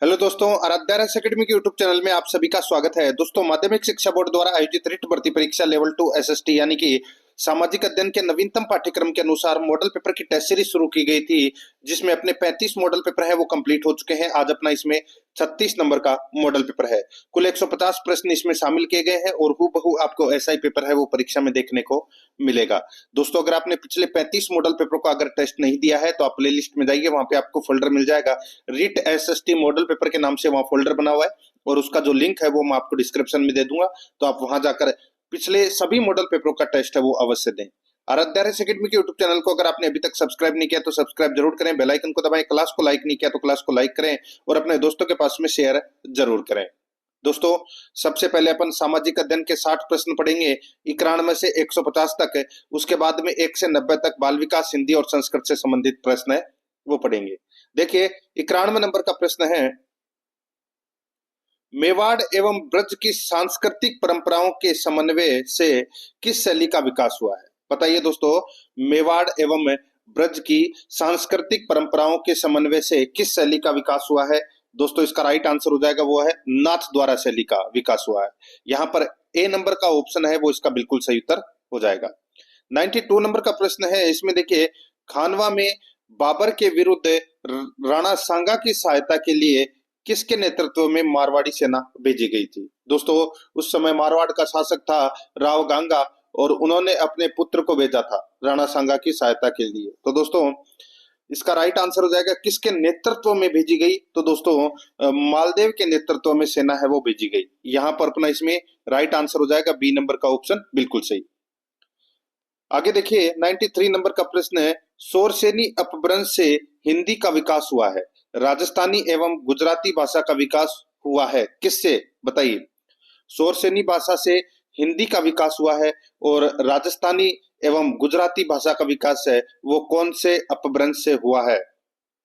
Hello दोस्तों, Aaradhya academy के YouTube channel में आप सभी का स्वागत है। दोस्तों, माध्यमिक शिक्षा बोर्ड द्वारा आयोजित रिट भर्ती परीक्षा लेवल 2 एसएसटी यानी कि सामाजिक अध्ययन के नवीनतम पाठ्यक्रम के अनुसार मॉडल पेपर की टेस्ट सीरीज शुरू की गई थी, जिसमें अपने 35 मॉडल पेपर है वो कंप्लीट हो चुके हैं। आज अपना इसमें 36 नंबर का मॉडल पेपर है। कुल 150 प्रश्न इसमें शामिल किए गए हैं और हूबहू आपको ऐसा ही पेपर है वो परीक्षा में देखने को मिलेगा। दोस्तों, अगर आपने पिछले 35 मॉडल पेपर को अगर टेस्ट नहीं दिया है तो आप प्ले लिस्ट में जाइए, वहां पे आपको फोल्डर मिल जाएगा रिट एसएसटी मॉडल पेपर के नाम से, वहां फोल्डर बना हुआ है और उसका जो लिंक है वो मैं आपको डिस्क्रिप्शन में दे दूंगा। तो आप वहां जाकर पिछले सभी मॉडल पेपरों का टेस्ट है वो अवश्य दें। आराध्या एकेडमी के यूट्यूब चैनल को अगर आपने अभी तक सब्सक्राइब नहीं किया तो सब्सक्राइब जरूर करें, बेल आइकन को दबाएं, क्लास को लाइक नहीं किया तो क्लास को लाइक करें और अपने दोस्तों के पास में शेयर जरूर करें। दोस्तों, सबसे पहले अपन सामाजिक अध्ययन के 60 प्रश्न पढ़ेंगे, 91 से 150 तक। उसके बाद में 1 से 90 तक बाल विकास, हिंदी और संस्कृत से संबंधित प्रश्न है वो पढ़ेंगे। देखिए, 91 नंबर का प्रश्न है, मेवाड़ एवं ब्रज की सांस्कृतिक परंपराओं के समन्वय से किस शैली का विकास हुआ है? बताइए दोस्तों, मेवाड़ एवं ब्रज की सांस्कृतिक परंपराओं के समन्वय से किस शैली का विकास हुआ है? दोस्तों, इसका राइट आंसर हो जाएगा वो है नाथ द्वारा शैली का विकास हुआ है। यहाँ पर ए नंबर का ऑप्शन है वो इसका बिल्कुल सही उत्तर हो जाएगा। 92 नंबर का प्रश्न है, इसमें देखिए, खानवा में बाबर के विरुद्ध राणा सांगा की सहायता के लिए किसके नेतृत्व में मारवाड़ी सेना भेजी गई थी? दोस्तों, उस समय मारवाड़ का शासक था राव गांगा और उन्होंने अपने पुत्र को भेजा था राणा सांगा की सहायता के लिए। तो दोस्तों, इसका राइट आंसर हो जाएगा किसके नेतृत्व में भेजी गई? तो दोस्तों, मालदेव के नेतृत्व में सेना है वो भेजी गई। यहां पर अपना इसमें राइट आंसर हो जाएगा बी नंबर का ऑप्शन बिल्कुल सही। आगे देखिए, 93 नंबर का प्रश्न है, शोरसेनी अपभ्रंश से हिंदी का विकास हुआ है, राजस्थानी एवं गुजराती भाषा का विकास हुआ है किससे? बताइए। शोरसेनी भाषा से हिंदी का विकास हुआ है और राजस्थानी एवं गुजराती भाषा का विकास है वो कौन से अपभ्रंश से हुआ है?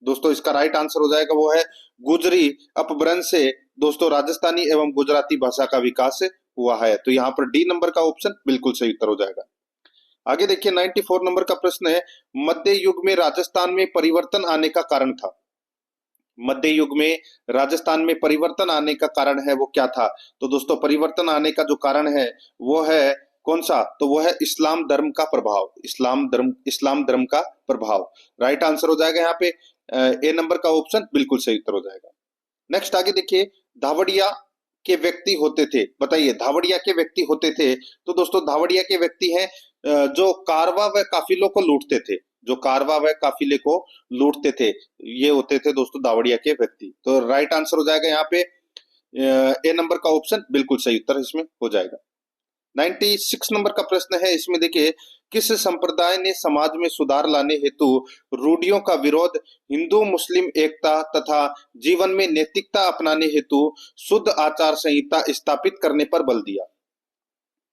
दोस्तों, इसका राइट आंसर हो जाएगा वो है गुजरी अपभ्रंश से दोस्तों राजस्थानी एवं गुजराती भाषा का विकास हुआ है। तो यहाँ पर डी नंबर का ऑप्शन बिल्कुल सही उत्तर हो जाएगा। आगे देखिए, 94 नंबर का प्रश्न है, मध्य युग में राजस्थान में परिवर्तन आने का कारण था। मध्य युग में राजस्थान में परिवर्तन आने का कारण है वो क्या था? तो दोस्तों, परिवर्तन आने का जो कारण है वो है कौन सा? तो वो है इस्लाम धर्म का प्रभाव। इस्लाम धर्म का प्रभाव राइट आंसर हो जाएगा यहाँ पे ए नंबर का ऑप्शन बिल्कुल सही उत्तर हो जाएगा। नेक्स्ट आगे देखिए, धावड़िया के व्यक्ति होते थे। बताइए, धावड़िया के व्यक्ति होते थे। तो दोस्तों, धावड़िया के व्यक्ति हैं जो कारवा व काफिलों को लूटते थे। जो कारवा व काफिले को लूटते थे, ये होते थे दोस्तों धावड़िया के व्यक्ति। तो राइट आंसर हो जाएगा यहाँ पे ए नंबर का ऑप्शन बिल्कुल सही उत्तर इसमें हो जाएगा। 96 नंबर का प्रश्न है, इसमें देखिए, किस संप्रदाय ने समाज में सुधार लाने हेतु रूढ़ियों का विरोध, हिंदू मुस्लिम एकता तथा जीवन में नैतिकता अपनाने हेतु शुद्ध आचार संहिता स्थापित करने पर बल दिया?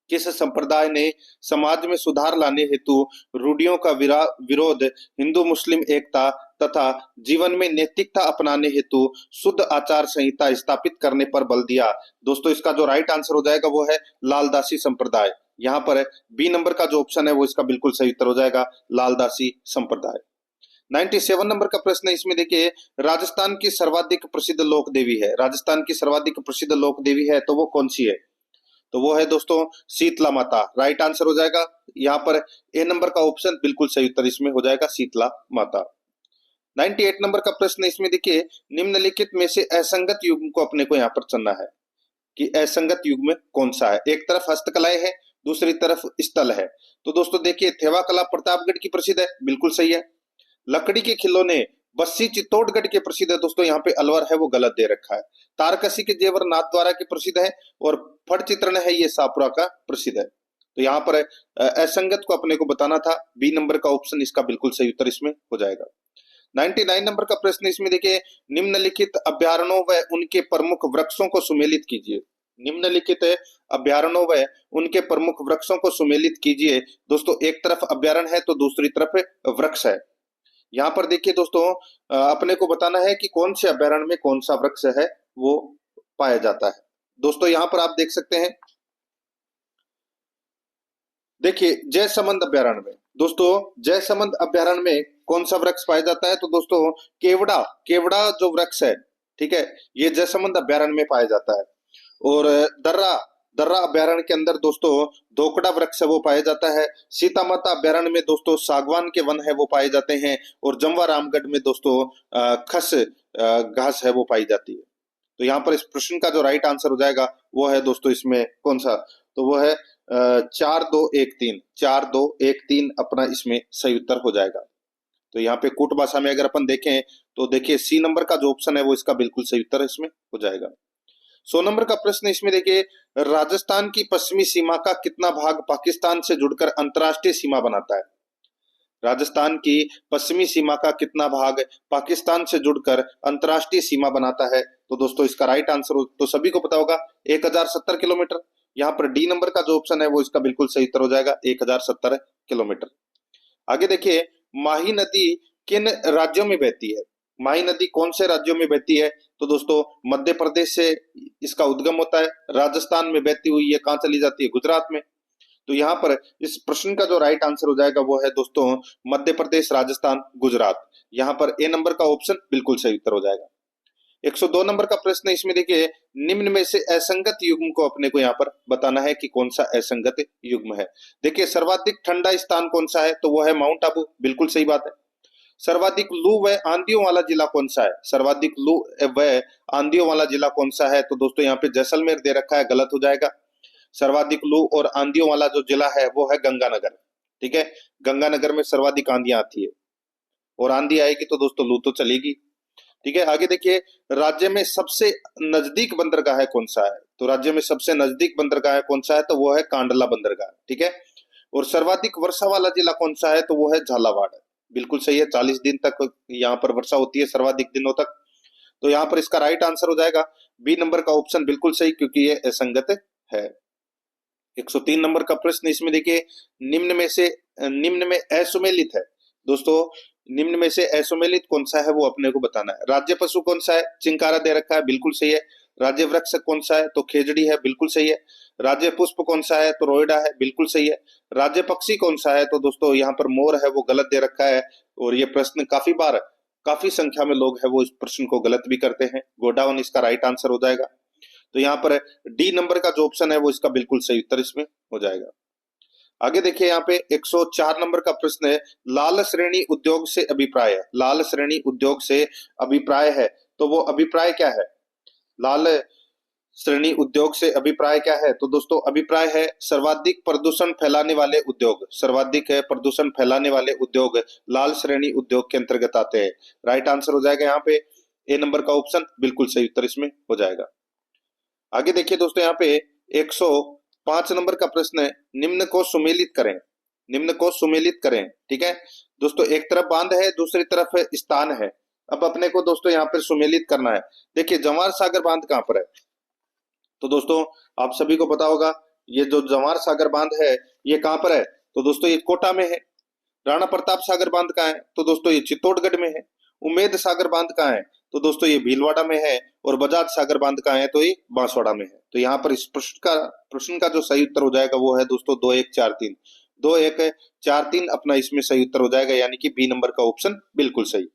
किस संप्रदाय ने समाज में सुधार लाने हेतु रूढ़ियों का विरोध, हिंदू मुस्लिम एकता तथा जीवन में नैतिकता अपनाने हेतु शुद्ध आचार संहिता स्थापित करने पर बल दिया? दोस्तों, इसका जो राइट आंसर हो जाएगा वो है लालदासी संप्रदाय। यहाँ पर बी नंबर का जो ऑप्शन है वो इसका बिल्कुल सही उत्तर हो जाएगा, लालदासी संप्रदाय। 97 नंबर का प्रश्न है, इसमें देखिए, राजस्थान की सर्वाधिक प्रसिद्ध लोक देवी है। राजस्थान की सर्वाधिक प्रसिद्ध लोक देवी है तो वो कौन सी है? तो वो है दोस्तों शीतला माता। राइट आंसर हो जाएगा यहाँ पर ए नंबर का ऑप्शन बिल्कुल सही उत्तर इसमें हो जाएगा, शीतला माता। 98 नंबर का प्रश्न, इसमें देखिए, निम्नलिखित में से असंगत युग को अपने को यहाँ पर चुनना है कि असंगत युग में कौन सा है। एक तरफ हस्तकलाएं है, दूसरी तरफ स्थल है। तो दोस्तों देखिए, थेवा कला प्रतापगढ़ की प्रसिद्ध है, बिल्कुल सही है। लकड़ी के खिलौने बस्सी चित्तौड़गढ़ के प्रसिद्ध है। दोस्तों, यहाँ पे अलवर है वो गलत दे रखा है। तारकसी के जेवर नाथद्वारा के प्रसिद्ध है और फट चित्रण है ये शाहपुरा का प्रसिद्ध है। तो यहाँ पर असंगत को अपने को बताना था, बी नंबर का ऑप्शन इसका बिल्कुल सही उत्तर इसमें हो जाएगा। 99 नंबर का प्रश्न, इसमें देखिए, निम्नलिखित अभ्यारण्यों व उनके प्रमुख वृक्षों को सुमेलित कीजिए। निम्नलिखित अभ्यारण्यों व उनके प्रमुख वृक्षों को सुमेलित कीजिए। दोस्तों, एक तरफ अभ्यारण्य है तो दूसरी तरफ वृक्ष है। यहाँ पर देखिए दोस्तों, अपने को बताना है कि कौन से अभ्यारण्य में कौन सा वृक्ष है वो पाया जाता है। दोस्तों, यहाँ पर आप देख सकते हैं, देखिए, जयसमंद अभ्यारण्य में, दोस्तों जयसमंद अभ्यारण्य में कौन सा वृक्ष पाया जाता है? तो दोस्तों केवड़ा जो वृक्ष है ठीक है, ये जयसमंद अभ्यारण्य में पाया जाता है। और दर्रा दर्रा अभ्यारण्य के अंदर दोस्तों धोकड़ा वृक्ष है वो पाया जाता है। सीता माता अभ्यारण्य में दोस्तों सागवान के वन है वो पाए जाते हैं। और जमवा रामगढ़ में दोस्तों खस घास है वो पाई जाती है। तो यहाँ पर इस प्रश्न का जो राइट आंसर हो जाएगा वो है दोस्तों इसमें कौन सा, तो वो है 4213, 4213 अपना इसमें सही उत्तर हो जाएगा। तो यहाँ पे कूट भाषा में अगर अपन देखें तो देखिए सी नंबर का जो ऑप्शन है वो इसका बिल्कुल सही उत्तर इसमें हो जाएगा। 100 नंबर का प्रश्न इसमें देखिए, राजस्थान की पश्चिमी सीमा का कितना भाग पाकिस्तान से जुड़कर अंतरराष्ट्रीय सीमा बनाता है? राजस्थान की पश्चिमी सीमा का कितना भाग पाकिस्तान से जुड़कर अंतरराष्ट्रीय सीमा बनाता है? तो दोस्तों इसका राइट आंसर तो सभी को पता होगा 1070 किलोमीटर। यहाँ पर डी नंबर का जो ऑप्शन है वो इसका बिल्कुल सही उत्तर हो जाएगा 1070 किलोमीटर। आगे देखिए, माही नदी किन राज्यों में बहती है? माही नदी कौन से राज्यों में बहती है? तो दोस्तों मध्य प्रदेश से इसका उद्गम होता है। राजस्थान में बहती हुई ये कहां चली जाती है? गुजरात में। तो यहाँ पर इस प्रश्न का जो राइट आंसर हो जाएगा वो है दोस्तों मध्य प्रदेश, राजस्थान, गुजरात। यहाँ पर ए नंबर का ऑप्शन बिल्कुल सही उत्तर हो जाएगा। 102 नंबर का प्रश्न इसमें देखिए, निम्न में से असंगत युग्म को अपने को यहाँ पर बताना है कि कौन सा असंगत युग्म है। देखिए सर्वाधिक ठंडा स्थान कौन सा है? तो वो है माउंट आबू, बिल्कुल सही बात है। सर्वाधिक लू व आंधियों वाला जिला कौन सा है? सर्वाधिक लू व आंधियों वाला जिला कौन सा है? तो दोस्तों यहाँ पे जैसलमेर दे रखा है, गलत हो जाएगा। सर्वाधिक लू और आंधियों वाला जो जिला है वो है गंगानगर। ठीक है, गंगानगर में सर्वाधिक आंधियां आती है और आंधी आएगी तो दोस्तों लू तो चलेगी। ठीक है, आगे देखिए, राज्य में सबसे नजदीक बंदरगाह कौन सा है? तो राज्य में सबसे नजदीक बंदरगाह कौन सा है? तो वो है कांडला बंदरगाह। ठीक है, और सर्वाधिक वर्षा वाला जिला कौन सा है? तो वो है झालावाड़। बिल्कुल सही है, 40 दिन तक यहाँ पर वर्षा होती है, सर्वाधिक दिनों तक। तो यहाँ पर इसका राइट आंसर हो जाएगा बी नंबर का ऑप्शन बिल्कुल सही, क्योंकि ये असंगत है। 103 नंबर का प्रश्न इसमें देखिए, निम्न में असुमेलित है। दोस्तों निम्न में से असुमेलित कौन सा है वो अपने को बताना है। राज्य पशु कौन सा है? चिंकारा दे रखा है, बिल्कुल सही है। राज्य वृक्ष कौन सा है? तो खेजड़ी है, बिल्कुल सही है। राज्य पुष्प कौन सा है? तो रोइडा है, बिल्कुल सही है। राज्य पक्षी कौन सा है? तो दोस्तों यहाँ पर मोर है, वो गलत दे रखा है। और ये प्रश्न काफी संख्या में लोग है वो इस प्रश्न को गलत भी करते हैं। गोडाउन इसका राइट आंसर हो जाएगा। तो यहाँ पर डी नंबर का जो ऑप्शन है वो इसका बिल्कुल सही उत्तर इसमें हो जाएगा। आगे देखिए, यहाँ पे 104 नंबर का प्रश्न है, लाल श्रेणी उद्योग से अभिप्राय है। लाल श्रेणी उद्योग से अभिप्राय है, तो वो अभिप्राय क्या है? लाल श्रेणी उद्योग से अभिप्राय क्या है? तो दोस्तों अभिप्राय है सर्वाधिक प्रदूषण फैलाने वाले उद्योग। सर्वाधिक प्रदूषण फैलाने वाले उद्योग लाल श्रेणी उद्योग के अंतर्गत आते हैं। राइट आंसर हो जाएगा यहाँ पे ए नंबर का ऑप्शन बिल्कुल सही उत्तर इसमें हो जाएगा। आगे देखिए दोस्तों, यहाँ पे 105 नंबर का प्रश्न है, निम्न को सुमेलित करें। निम्न को सुमेलित करें। ठीक है दोस्तों, एक तरफ बांध है, दूसरी तरफ स्थान है। अब अपने को दोस्तों यहाँ पर सुमेलित करना है। देखिए जवाहर सागर बांध कहाँ पर है? तो दोस्तों आप सभी को पता होगा, ये जो जवाहर सागर बांध है ये कहाँ पर है? तो दोस्तों ये कोटा में है। राणा प्रताप सागर बांध कहाँ है? तो दोस्तों ये चित्तौड़गढ़ में है। उम्मेद सागर बांध कहाँ है? तो दोस्तों ये भीलवाड़ा में है। और बजाज सागर बांध कहाँ है? तो ये बांसवाड़ा में है। तो यहाँ पर इस प्रश्न का जो सही उत्तर हो जाएगा वो है दोस्तों 2143। 2143 अपना इसमें सही उत्तर हो जाएगा, यानी कि बी नंबर का ऑप्शन बिल्कुल सही।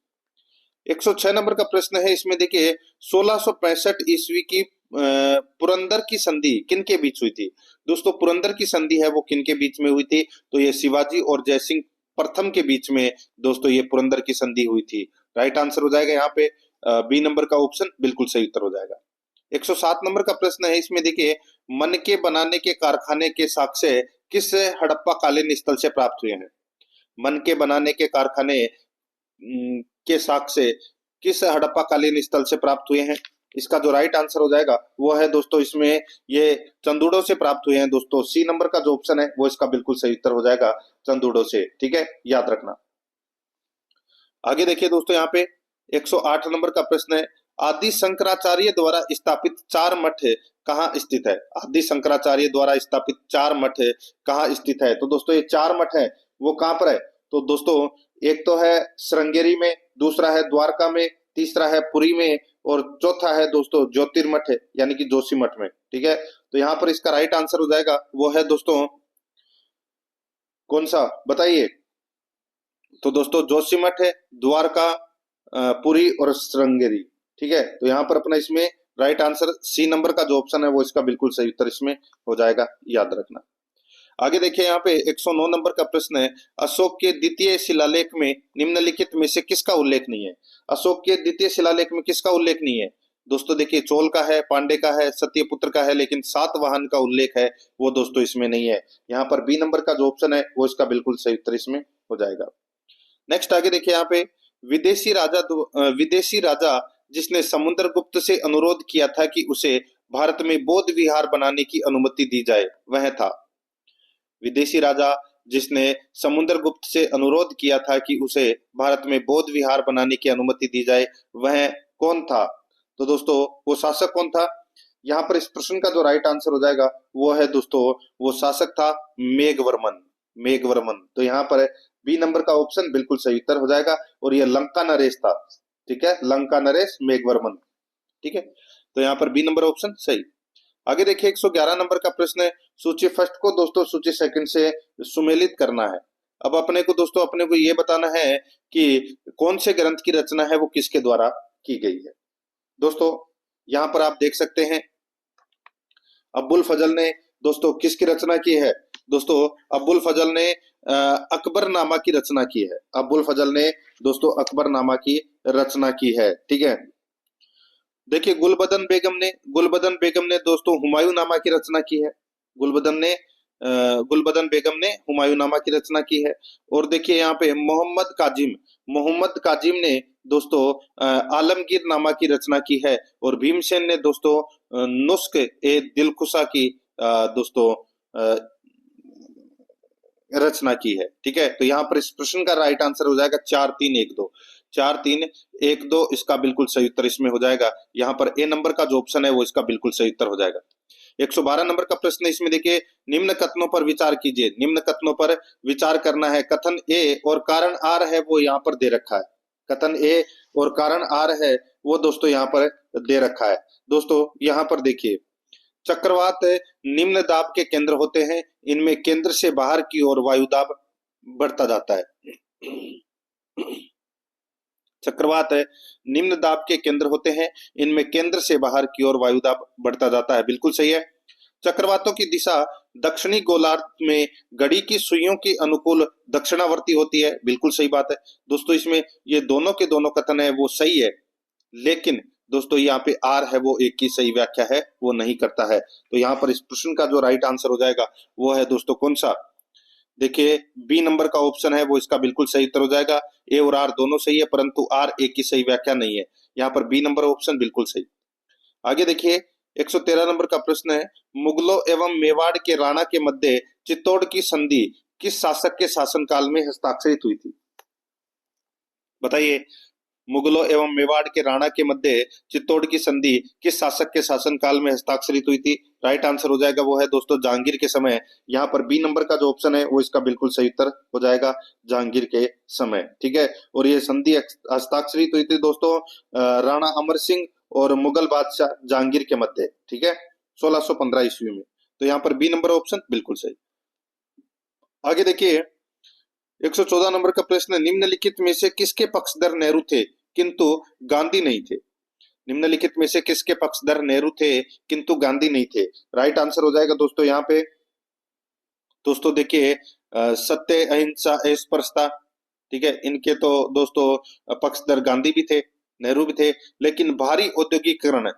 106 नंबर का प्रश्न है, इसमें देखिए 1665 ईस्वी की पुरंदर की संधि किन के बीच हुई थी? दोस्तों पुरंदर की संधि है वो किन के बीच में हुई थी? तो ये शिवाजी और जयसिंह प्रथम के बीच में दोस्तों ये पुरंदर की संधि हुई थी। राइट आंसर हो जाएगा यहाँ पे बी नंबर का ऑप्शन बिल्कुल सही उत्तर हो जाएगा। 107 नंबर का प्रश्न है, इसमें देखिए मनके बनाने के कारखाने के साक्ष्य किस हड़प्पा कालीन स्थल से प्राप्त हुए हैं? मनके बनाने के कारखाने के साक्ष्य किस हड़प्पा कालीन स्थल से प्राप्त हुए हैं? इसका जो राइट आंसर हो जाएगा वो है दोस्तों इसमें ये चंदूड़ो से प्राप्त हुए हैं। दोस्तों सी नंबर का जो ऑप्शन है वो इसका बिल्कुल सही उत्तर हो जाएगा, चंदूड़ो से। ठीक है, याद रखना। आगे देखिए दोस्तों, यहाँ पे 108 नंबर का प्रश्न है, आदि शंकराचार्य द्वारा स्थापित 4 मठ कहाँ स्थित है? आदि शंकराचार्य द्वारा स्थापित 4 मठ कहाँ स्थित है? तो दोस्तों ये 4 मठ है वो कहाँ पर है? तो दोस्तों एक तो है श्रृंगेरी में, दूसरा है द्वारका में, तीसरा है पुरी में, और चौथा है दोस्तों ज्योतिर्मठ है, यानी कि जोशी मठ में। ठीक है, तो यहाँ पर इसका राइट आंसर हो जाएगा वो है दोस्तों कौन सा बताइए? तो दोस्तों जोशी मठ है, द्वारका, पुरी और श्रृंगेरी। ठीक है, तो यहाँ पर अपना इसमें राइट आंसर सी नंबर का जो ऑप्शन है वो इसका बिल्कुल सही उत्तर इसमें हो जाएगा, याद रखना। आगे देखिए यहाँ पे 109 नंबर का प्रश्न है, अशोक के द्वितीय शिलालेख में निम्नलिखित में से किसका उल्लेख नहीं है? अशोक के द्वितीय शिलालेख में किसका उल्लेख नहीं है? दोस्तों देखिए, चोल का है, पांडे का है, सत्यपुत्र का है, लेकिन सातवाहन का उल्लेख है वो दोस्तों इसमें नहीं है। यहाँ पर बी नंबर का जो ऑप्शन है वो इसका बिल्कुल सही उत्तर इसमें हो जाएगा। नेक्स्ट आगे देखिए यहाँ पे, विदेशी राजा जिसने समुद्रगुप्त से अनुरोध किया था कि उसे भारत में बौद्ध विहार बनाने की अनुमति दी जाए, वह था। विदेशी राजा जिसने समुद्रगुप्त से अनुरोध किया था कि उसे भारत में बौद्ध विहार बनाने की अनुमति दी जाए, वह कौन था? तो दोस्तों वो शासक कौन था? यहाँ पर इस प्रश्न का जो राइट आंसर हो जाएगा वो है दोस्तों, वो शासक था मेघवर्मन। मेघवर्मन, तो यहाँ पर बी नंबर का ऑप्शन बिल्कुल सही उत्तर हो जाएगा, और ये लंका नरेश था। ठीक है, लंका नरेश मेघवर्मन। ठीक है, तो यहाँ पर बी नंबर ऑप्शन सही। आगे देखिए 111 नंबर का प्रश्न है, सूची फर्स्ट को दोस्तों सूची सेकंड से सुमेलित करना है। अब अपने को दोस्तों अपने को ये बताना है कि कौन से ग्रंथ की रचना है वो किसके द्वारा की गई है। दोस्तों यहाँ पर आप देख सकते हैं, अब्बुल फजल ने दोस्तों किसकी रचना की है? दोस्तों अब्बुल फजल ने अकबरनामा की रचना की है। अब्बुल फजल ने दोस्तों अकबरनामा की रचना की है। ठीक है, देखिए गुलबदन बेगम ने दोस्तों हुमायूंनामा की रचना की है। गुलबदन बेगम ने हुमायूंनामा की रचना की है। और देखिए यहाँ पे मोहम्मद काजिम ने दोस्तों आलमगीर नामा की रचना की है। और भीमसेन ने दोस्तों नुस्ख ए दिलखुशा की दोस्तों रचना की है। ठीक है, तो यहाँ पर इस प्रश्न का राइट आंसर हो जाएगा 4-3-1-2। 4-3-1-2 इसका बिल्कुल सही उत्तर इसमें हो जाएगा। यहाँ पर ए नंबर का जो ऑप्शन है वो इसका बिल्कुल सही उत्तर हो जाएगा। 112 नंबर का प्रश्न है, इसमें देखिए, निम्न कथनों पर विचार कीजिए। निम्न कथनों पर विचार करना है। कथन ए और कारण आर है वो यहाँ पर दे रखा है। कथन ए और कारण आर है वो दोस्तों यहाँ पर दे रखा है। दोस्तों यहाँ पर देखिए, चक्रवात निम्न दाब के केंद्र होते हैं, इनमें केंद्र से बाहर की ओर वायु दाब बढ़ता जाता है। चक्रवात निम्न दाब के केंद्र होते हैं, इनमें केंद्र से बाहर की ओर वायु दाब बढ़ता जाता है, बिल्कुल सही है। चक्रवातों की दिशा दक्षिणी गोलार्ध में घड़ी की सुइयों की अनुकूल दक्षिणावर्ती होती है, बिल्कुल सही बात है। दोस्तों इसमें ये दोनों के दोनों कथन है वो सही है, लेकिन दोस्तों यहाँ पे आर है वो एक की सही व्याख्या है वो नहीं करता है। तो यहाँ पर इस प्रश्न का जो राइट आंसर हो जाएगा वो है दोस्तों कौन सा? देखिए बी नंबर का ऑप्शन है वो इसका बिल्कुल सही उत्तर हो जाएगा। ए और आर दोनों सही है, परंतु आर एक की सही व्याख्या नहीं है। यहाँ पर बी नंबर ऑप्शन बिल्कुल सही। आगे देखिए 113 नंबर का प्रश्न है, मुगलों एवं मेवाड़ के राणा के मध्य चित्तौड़ की संधि किस शासक के शासनकाल में हस्ताक्षरित हुई थी? बताइए, मुगलों एवं मेवाड़ के राणा के मध्य चित्तौड़ की संधि किस शासक के शासनकाल में हस्ताक्षरित हुई थी? राइट आंसर हो जाएगा वो है दोस्तों जहांगीर के समय। यहाँ पर बी नंबर का जो ऑप्शन है वो इसका बिल्कुल सही उत्तर हो जाएगा, जहांगीर के समय। ठीक है, और ये संधि हस्ताक्षरित हुई थी दोस्तों राणा अमर सिंह और मुगल बादशाह जहांगीर के मध्य। ठीक है, 1615 ईस्वी में। तो यहाँ पर बी नंबर ऑप्शन बिल्कुल सही। आगे देखिए 114 नंबर का प्रश्न, निम्नलिखित में से किसके पक्षधर नेहरू थे किंतु गांधी नहीं थे? निम्नलिखित में से किसके पक्षधर नेहरू थे किंतु गांधी नहीं थे? राइट आंसर हो जाएगा दोस्तों यहाँ पे, दोस्तों देखिए सत्य अहिंसा स्पर्शता। ठीक है, इनके तो दोस्तों पक्षधर गांधी भी थे, नेहरू भी थे, लेकिन भारी औद्योगिकीकरण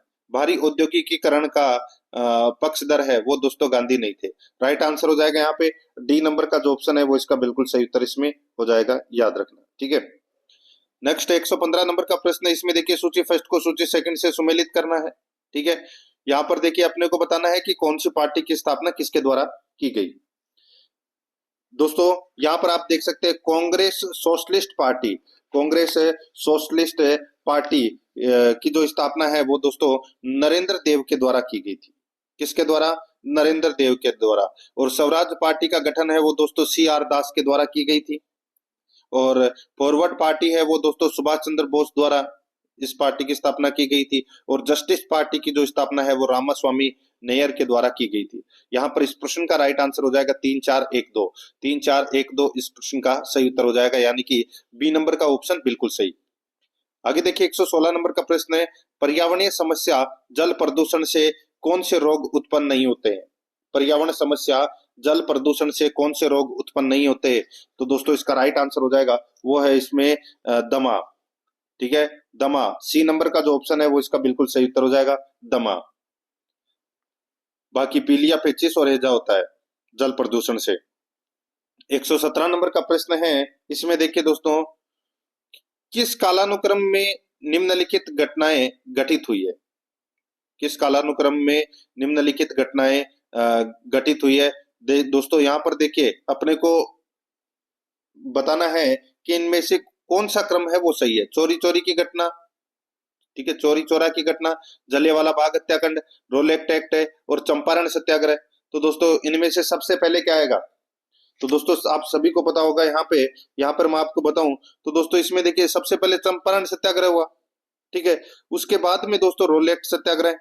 का पक्षधर है वो दोस्तों गांधी नहीं थे। राइट आंसर हो जाएगा यहाँ पे डी नंबर का जो ऑप्शन है वो इसका बिल्कुल सही उत्तर इसमें हो जाएगा, याद रखना। ठीक है, नेक्स्ट 115 नंबर का प्रश्न है, इसमें देखिए सूची फर्स्ट को सूची सेकंड से सुमेलित करना है। ठीक है, यहाँ पर देखिए अपने को बताना है कि कौन सी पार्टी की स्थापना किसके द्वारा की गई। दोस्तों यहाँ पर आप देख सकते हैं कांग्रेस सोशलिस्ट पार्टी की जो स्थापना है वो दोस्तों नरेंद्र देव के द्वारा की गई थी। किसके द्वारा? नरेंद्र देव के द्वारा। और स्वराज पार्टी का गठन है वो दोस्तों CR दास के द्वारा की गई थी। और फॉरवर्ड पार्टी है वो दोस्तों सुभाष चंद्र बोस द्वारा इस पार्टी की स्थापना की गई थी। और जस्टिस पार्टी की जो स्थापना है वो रामास्वामी नैयर के द्वारा की गई थी। यहाँ पर इस प्रश्न का राइट आंसर हो जाएगा 3-4-1-2। 3-4-1-2 इस प्रश्न का सही उत्तर हो जाएगा, यानी कि बी नंबर का ऑप्शन बिल्कुल सही। आगे देखिए 116 नंबर का प्रश्न है, पर्यावरणीय समस्या जल प्रदूषण से कौन से रोग उत्पन्न नहीं होते हैं? पर्यावरण समस्या जल प्रदूषण से कौन से रोग उत्पन्न नहीं होते? तो दोस्तों इसका राइट आंसर हो जाएगा वो है इसमें दमा। ठीक है, दमा। सी नंबर का जो ऑप्शन है वो इसका बिल्कुल सही उत्तर हो जाएगा, दमा। बाकी पीलिया, पेचिस और हैजा होता है जल प्रदूषण से। 117 नंबर का प्रश्न है, इसमें देखिए दोस्तों, किस कालानुक्रम में निम्नलिखित घटनाएं घटित हुई है? किस कालानुक्रम में निम्नलिखित घटनाएं घटित हुई है? दोस्तों यहाँ पर देखिए अपने को बताना है कि इनमें से कौन सा क्रम है वो सही है। चोरी चोरी की घटना, ठीक है, चोरी चोरा की घटना, जलियांवाला बाग हत्याकांड, रोलेक्ट एक्ट और चंपारण सत्याग्रह। तो दोस्तों इनमें से सबसे पहले क्या आएगा? तो दोस्तों आप सभी को पता होगा, यहाँ पर मैं आपको बताऊं तो दोस्तों इसमें देखिए सबसे पहले चंपारण सत्याग्रह हुआ, ठीक है, उसके बाद में दोस्तों रोलेक्ट सत्याग्रह,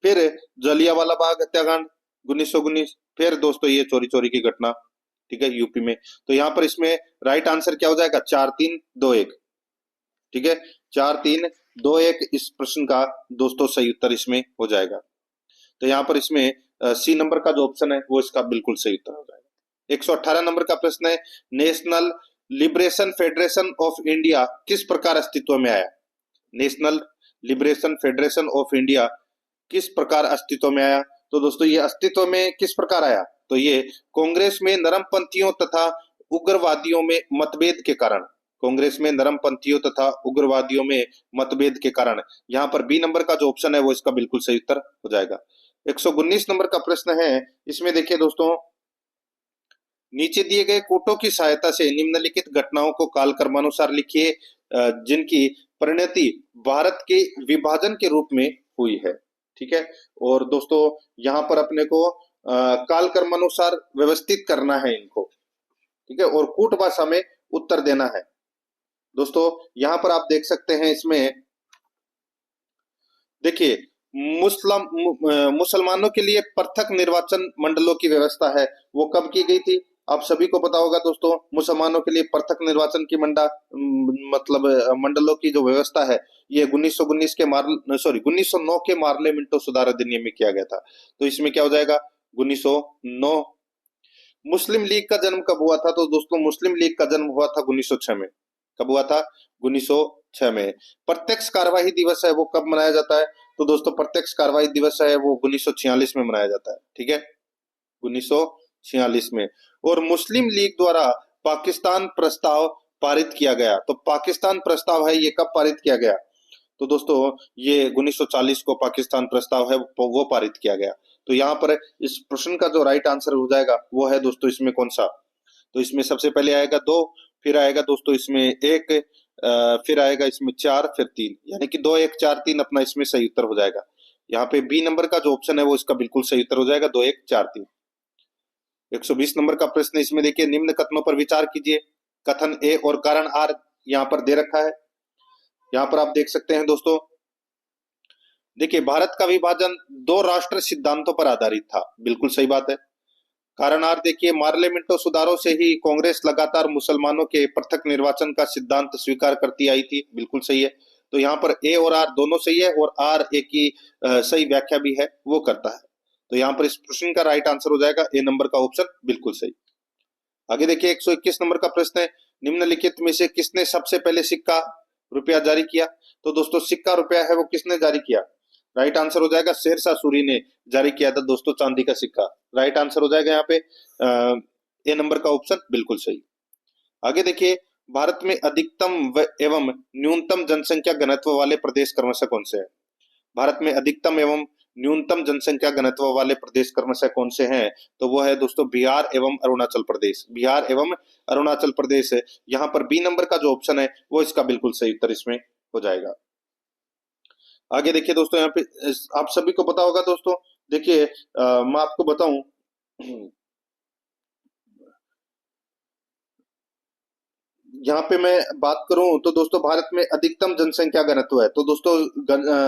फिर जलियांवाला बाग हत्याकांड 1919, फिर दोस्तों ये चोरी चोरी की घटना, ठीक है, यूपी में। तो यहाँ पर इसमें राइट आंसर क्या हो जाएगा? 4-3-2-1, ठीक है, 4-3-2-1 इस प्रश्न का दोस्तों सही उत्तर इसमें हो जाएगा। तो यहाँ पर इसमें सी नंबर का जो ऑप्शन है वो इसका बिल्कुल सही उत्तर हो जाएगा। 118 नंबर का प्रश्न है, national liberation federation of India किस प्रकार अस्तित्व में आया? National liberation federation of India किस प्रकार अस्तित्व में आया? तो दोस्तों ये अस्तित्व में किस प्रकार आया? तो ये कांग्रेस में नरमपंथियों तथा उग्रवादियों में मतभेद के कारण, कांग्रेस में नरमपंथियों तथा उग्रवादियों में मतभेद के कारण। यहाँ पर बी नंबर का जो ऑप्शन है वो इसका बिल्कुल सही उत्तर हो जाएगा। 119 नंबर का प्रश्न है, इसमें देखिए दोस्तों, नीचे दिए गए कोटों की सहायता से निम्नलिखित घटनाओं को कालक्रमानुसार लिखिए जिनकी परिणति भारत के विभाजन के रूप में हुई है। ठीक है, और दोस्तों यहाँ पर अपने को कालक्रमानुसार व्यवस्थित करना है इनको, ठीक है, और कूट भाषा में उत्तर देना है। दोस्तों यहाँ पर आप देख सकते हैं, इसमें देखिए मुसलमानों के लिए पृथक निर्वाचन मंडलों की व्यवस्था है, वो कब की गई थी? आप सभी को पता होगा दोस्तों, मुसलमानों के लिए पृथक निर्वाचन की मतलब मंडलों की जो व्यवस्था है ये 1919 के 1909 के पार्लियामेंटो सुधार अधिनियम में किया गया था। तो इसमें क्या हो जाएगा? 1909। मुस्लिम लीग का जन्म कब हुआ था? तो दोस्तों मुस्लिम लीग का जन्म हुआ था 1906 में। कब हुआ था? 1906 में। प्रत्यक्ष कार्यवाही दिवस है वो कब मनाया जाता है? तो दोस्तों प्रत्यक्ष कार्यवाही दिवस है वो 1946 में मनाया जाता है, ठीक है, 1946 में। और मुस्लिम लीग द्वारा पाकिस्तान प्रस्ताव पारित किया गया, तो पाकिस्तान प्रस्ताव है ये कब पारित किया गया? तो दोस्तों ये 1940 को पाकिस्तान प्रस्ताव है वो पारित किया गया। तो यहाँ पर इस प्रश्न का जो राइट आंसर हो जाएगा वो है दोस्तों इसमें कौन सा? तो इसमें सबसे पहले आएगा 2, फिर आएगा दोस्तों इसमें 1, फिर आएगा इसमें 4, फिर 3, यानी कि 2, 1, 4, 3 अपना इसमें सही उत्तर हो जाएगा। यहाँ पे बी नंबर का जो ऑप्शन है वो इसका बिल्कुल सही उत्तर हो जाएगा, 2, 1, 4, 3। 120 नंबर का प्रश्न, इसमें देखिए निम्न कथनों पर विचार कीजिए। कथन ए और कारण आर यहाँ पर दे रखा है। यहाँ पर आप देख सकते हैं दोस्तों, देखिए भारत का विभाजन 2 राष्ट्र सिद्धांतों पर आधारित था, बिल्कुल सही बात है। कारण आर देखिए पार्लियामेंटो सुधारों से ही कांग्रेस लगातार मुसलमानों के पृथक निर्वाचन का सिद्धांत स्वीकार करती आई थी, बिल्कुल सही है। तो यहाँ पर ए और आर दोनों सही है, और आर ए की सही व्याख्या भी है वो करता है। तो यहाँ पर इस प्रश्न का राइट आंसर हो जाएगा ए नंबर का ऑप्शन, बिल्कुल सही। आगे देखिए 121 नंबर का प्रश्न है, निम्नलिखित में से किसने सबसे पहले सिक्का रुपया जारी किया? तो दोस्तों सिक्का रुपया है वो किसने जारी किया? राइट आंसर हो जाएगा शेरशाह सूरी ने जारी किया था दोस्तों चांदी का सिक्का। राइट आंसर हो जाएगा यहाँ पे ए नंबर का ऑप्शन, बिल्कुल सही। आगे देखिए, भारत में अधिकतम एवं न्यूनतम जनसंख्या घनत्व वाले प्रदेश क्रमशः कौन से हैं? भारत में अधिकतम एवं न्यूनतम जनसंख्या घनत्व वाले प्रदेश क्रमशः कौन से हैं? तो वो है दोस्तों बिहार एवं अरुणाचल प्रदेश। बिहार एवं अरुणाचल प्रदेश है। यहाँ पर बी नंबर का जो ऑप्शन है वो इसका बिल्कुल सही उत्तर इसमें हो जाएगा। आगे देखिए दोस्तों, यहाँ पे आप सभी को पता होगा दोस्तों, देखिए मैं आपको बताऊं, यहाँ पे मैं बात करूं तो दोस्तों भारत में अधिकतम जनसंख्या घनत्व है, तो दोस्तों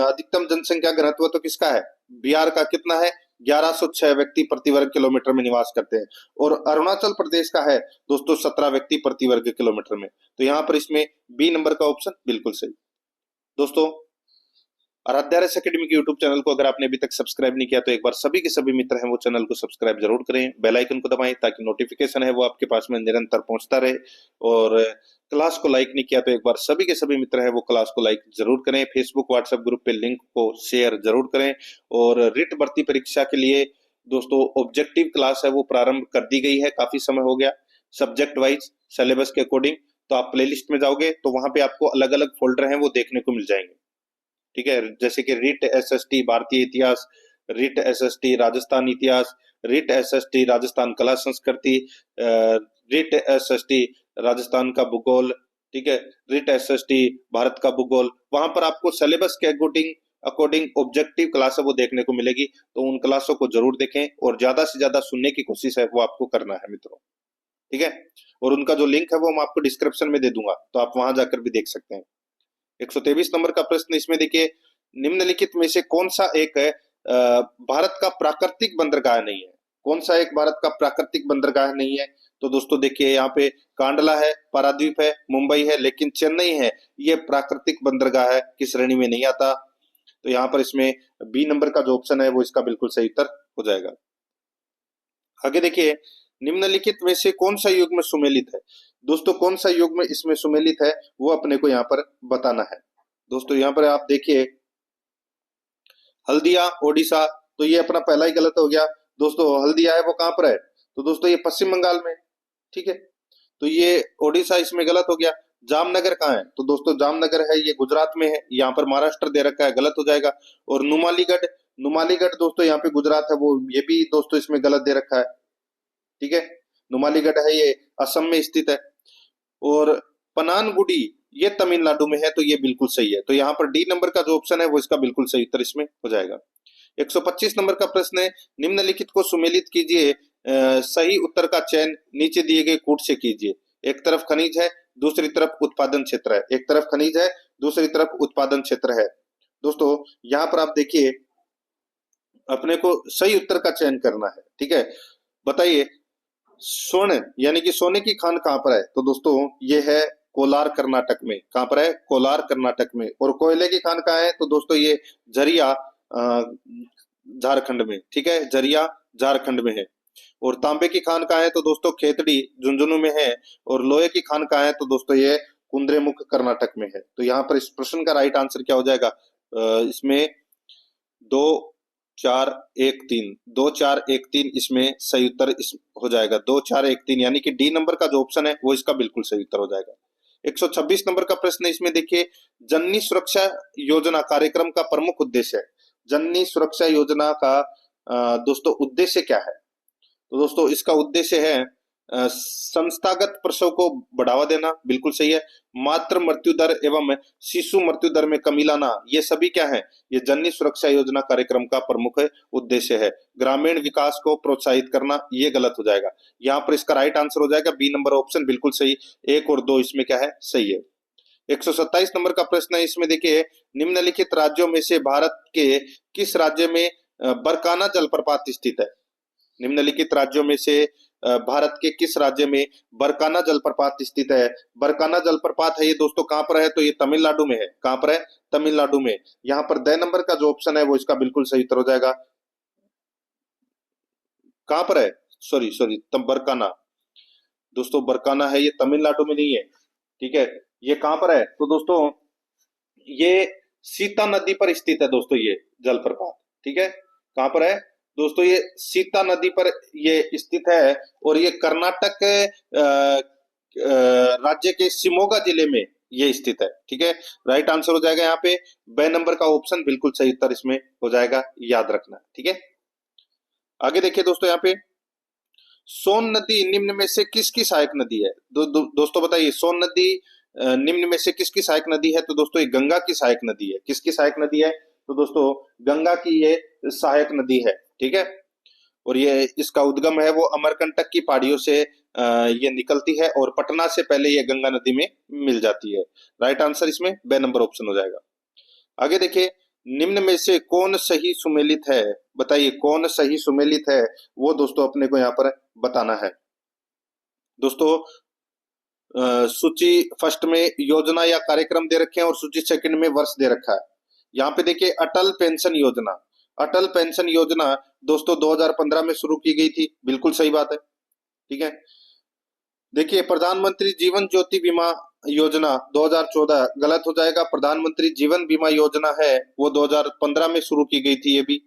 अधिकतम जनसंख्या घनत्व तो किसका है? बिहार का। कितना है? 1106 व्यक्ति प्रति वर्ग किलोमीटर में निवास करते हैं। और अरुणाचल प्रदेश का है दोस्तों 17 व्यक्ति प्रति वर्ग किलोमीटर में। तो यहाँ पर इसमें बी नंबर का ऑप्शन बिल्कुल सही। दोस्तों आराध्यारस एकेडमी के यूट्यूब चैनल को अगर आपने अभी तक सब्सक्राइब नहीं किया तो एक बार सभी के सभी मित्र हैं वो चैनल को सब्सक्राइब जरूर करें, बेल आइकन को दबाएं ताकि नोटिफिकेशन है वो आपके पास में निरंतर पहुंचता रहे। और क्लास को लाइक नहीं किया तो एक बार सभी के सभी मित्र हैं वो क्लास को लाइक जरूर करें, फेसबुक व्हाट्सएप ग्रुप पे लिंक को शेयर जरूर करें। और रिट भर्ती परीक्षा के लिए दोस्तों ऑब्जेक्टिव क्लास है वो प्रारंभ कर दी गई है, काफी समय हो गया, सब्जेक्ट वाइज सिलेबस के अकॉर्डिंग। तो आप प्लेलिस्ट में जाओगे तो वहां पे आपको अलग अलग फोल्डर हैं वो देखने को मिल जाएंगे, ठीक है। जैसे कि रिट एसएसटी भारतीय इतिहास, रिट एसएसटी राजस्थान इतिहास, रिट एसएसटी राजस्थान कला संस्कृति, रिट एसएसटी राजस्थान का भूगोल, ठीक है, रिट एसएसटी भारत का भूगोल। वहां पर आपको सिलेबस के अकॉर्डिंग अकॉर्डिंग ऑब्जेक्टिव क्लास है वो देखने को मिलेगी, तो उन क्लासों को जरूर देखें और ज्यादा से ज्यादा सुनने की कोशिश है वो आपको करना है मित्रों, ठीक है। और उनका जो लिंक है वो मैं आपको डिस्क्रिप्शन में दे दूंगा, तो आप वहां जाकर भी देख सकते हैं। 123 नंबर का प्रश्न इसमें देखिए, निम्नलिखित में से कौन सा एक भारत का प्राकृतिक बंदरगाह नहीं है? कौन सा एक भारत का प्राकृतिक बंदरगाह नहीं है? तो दोस्तों देखिए यहाँ पे कांडला है, पारादीप है, मुंबई है, लेकिन चेन्नई है ये प्राकृतिक बंदरगाह है, किस श्रेणी में नहीं आता। तो यहाँ पर इसमें बी नंबर का जो ऑप्शन है वो इसका बिल्कुल सही उत्तर हो जाएगा। आगे देखिए, निम्नलिखित में से कौन सा युग्म सुमेलित है? दोस्तों कौन सा युग्म इसमें सुमेलित है वो अपने को यहाँ पर बताना है। दोस्तों यहाँ पर आप देखिए, हल्दिया ओडिशा, तो ये अपना पहला ही गलत हो गया। दोस्तों हल्दिया है वो कहां पर है? तो दोस्तों ये पश्चिम बंगाल में, ठीक है। तो ये ओडिशा इसमें गलत हो गया। जामनगर कहाँ है? तो दोस्तों जामनगर है ये गुजरात में है, यहाँ पर महाराष्ट्र दे रखा है, गलत हो जाएगा। और नुमालीगढ़, नुमालीगढ़ दोस्तों यहाँ पे गुजरात है, वो ये भी दोस्तों इसमें गलत दे रखा है, ठीक है। नुमालीगढ़ है ये असम में स्थित है। और पनानगुडी ये तमिलनाडु में है, तो ये बिल्कुल सही है। तो यहाँ पर डी नंबर का जो ऑप्शन है वो इसका बिल्कुल सही उत्तर इसमें हो जाएगा। 125 नंबर का प्रश्न है, निम्नलिखित को सुमेलित कीजिए, सही उत्तर का चयन नीचे दिए गए कूट से कीजिए। एक तरफ खनिज है, दूसरी तरफ उत्पादन क्षेत्र है। एक तरफ खनिज है, दूसरी तरफ उत्पादन क्षेत्र है। दोस्तों यहाँ पर आप देखिए, अपने को सही उत्तर का चयन करना है, ठीक है। बताइए, स्वर्ण यानी कि सोने की खान कहां पर है? तो दोस्तों ये है कोलार कर्नाटक में। कहां पर है? कोलार कर्नाटक में। और कोयले की खान कहां है? तो दोस्तों ये झरिया झारखंड में, ठीक है, झरिया झारखंड में है। और तांबे की खान कहां है? तो दोस्तों खेतड़ी झुंझुनू में है। और लोहे की खान कहां है? तो दोस्तों ये कुंद्रेमुख कर्नाटक में है। तो यहाँ पर इस प्रश्न का राइट आंसर क्या हो जाएगा? इसमें 2 4 1 3 2 4 1 3 इसमें सही उत्तर इस हो जाएगा। 2 4 1 3 यानी कि डी नंबर का जो ऑप्शन है वो इसका बिल्कुल सही उत्तर हो जाएगा। 126 नंबर का प्रश्न है, इसमें देखिए, जननी सुरक्षा योजना कार्यक्रम का प्रमुख उद्देश्य है। जननी सुरक्षा योजना का दोस्तों उद्देश्य क्या है? तो दोस्तों इसका उद्देश्य है संस्थागत प्रसव को बढ़ावा देना, बिल्कुल सही है। मातृ मृत्यु दर एवं शिशु मृत्यु दर में कमी लाना, ये सभी क्या है? ये जननी सुरक्षा योजना कार्यक्रम का प्रमुख उद्देश्य है। ग्रामीण विकास को प्रोत्साहित करना, ये गलत हो जाएगा। यहाँ पर इसका राइट आंसर हो जाएगा बी नंबर ऑप्शन, बिल्कुल सही। 1 और 2 इसमें क्या है? सही है। 127 नंबर का प्रश्न है, इसमें देखिए, निम्नलिखित राज्यों में से भारत के किस राज्य में बरकाना जलप्रपात स्थित है? निम्नलिखित राज्यों में से भारत के किस राज्य में बरकाना जलप्रपात स्थित है? बरकाना जलप्रपात है ये दोस्तों कहां पर है? तो ये तमिलनाडु में है। कहां पर है? तमिलनाडु में। यहाँ पर द नंबर का जो ऑप्शन है वो इसका बिल्कुल सही उत्तर हो जाएगा। कहां पर है? सॉरी सॉरी, तब बरकाना, दोस्तों बरकाना है ये तमिलनाडु में नहीं है, ठीक है। ये कहां पर है? तो दोस्तों ये सीता नदी पर स्थित है दोस्तों ये जलप्रपात, ठीक है। कहां पर है? दोस्तों ये सीता नदी पर ये स्थित है। और ये कर्नाटक राज्य के शिमोगा जिले में ये स्थित है, ठीक है। राइट आंसर हो जाएगा यहाँ पे बे नंबर का ऑप्शन, बिल्कुल सही उत्तर इसमें हो जाएगा, याद रखना, ठीक है। आगे देखिए दोस्तों, यहाँ पे सोन नदी निम्न में से किसकी सहायक नदी है? दोस्तों बताइए, सोन नदी निम्न में से किसकी सहायक नदी है? तो दोस्तों ये गंगा की सहायक नदी है। किसकी सहायक नदी है? तो दोस्तों गंगा की ये सहायक नदी है, ठीक है। और ये इसका उद्गम है वो अमरकंटक की पहाड़ियों से ये निकलती है और पटना से पहले ये गंगा नदी में मिल जाती है। राइट आंसर इसमें बे नंबर ऑप्शन हो जाएगा। आगे देखिए, निम्न में से कौन सही सुमेलित है? बताइए कौन सही सुमेलित है, वो दोस्तों अपने को यहाँ पर बताना है। दोस्तों सूची फर्स्ट में योजना या कार्यक्रम दे रखे हैं और सूची सेकंड में वर्ष दे रखा है। यहाँ पे देखिए अटल पेंशन योजना, अटल पेंशन योजना दोस्तों 2015 में शुरू की गई थी, बिल्कुल सही बात है। ठीक है, देखिए प्रधानमंत्री जीवन ज्योति बीमा योजना 2014 गलत हो जाएगा, प्रधानमंत्री जीवन बीमा योजना है वो 2015 में शुरू की गई थी ये भी।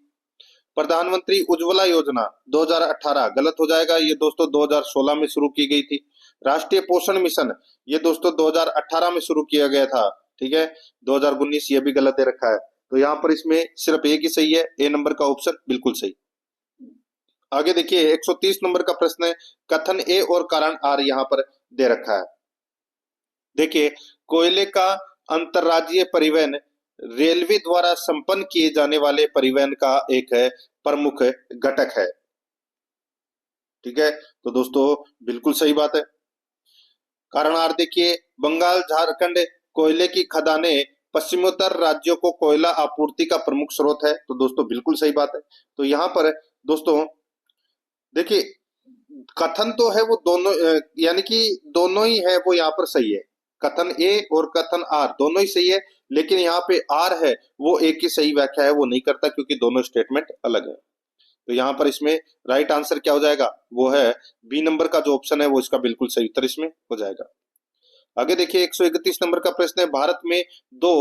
प्रधानमंत्री उज्ज्वला योजना 2018 गलत हो जाएगा, ये दोस्तों 2016 में शुरू की गई थी। राष्ट्रीय पोषण मिशन ये दोस्तों 2018 में शुरू किया गया था। ठीक है, 2019 ये भी गलत दे रखा है, तो यहाँ पर इसमें सिर्फ एक ही सही है, ए नंबर का ऑप्शन बिल्कुल सही। आगे देखिए 130 नंबर का प्रश्न है, कथन ए और कारण आर यहाँ पर दे रखा है। देखिए कोयले का अंतरराज्यीय परिवहन रेलवे द्वारा संपन्न किए जाने वाले परिवहन का एक है प्रमुख घटक है। ठीक है, तो दोस्तों बिल्कुल सही बात है। कारण आर देखिए बंगाल झारखंड कोयले की खदानें पश्चिमोत्तर राज्यों को कोयला आपूर्ति का प्रमुख स्रोत है, तो दोस्तों बिल्कुल सही बात है। तो यहाँ पर दोस्तों देखिए कथन तो है वो दोनों यानी कि दोनों ही है वो यहाँ पर सही है, कथन ए और कथन आर दोनों ही सही है, लेकिन यहाँ पे आर है वो एक ही सही व्याख्या है वो नहीं करता क्योंकि दोनों स्टेटमेंट अलग है। तो यहाँ पर इसमें राइट आंसर क्या हो जाएगा, वो है बी नंबर का जो ऑप्शन है वो इसका बिल्कुल सही उत्तर इसमें हो जाएगा। आगे देखिए 131 नंबर का प्रश्न है, भारत में दो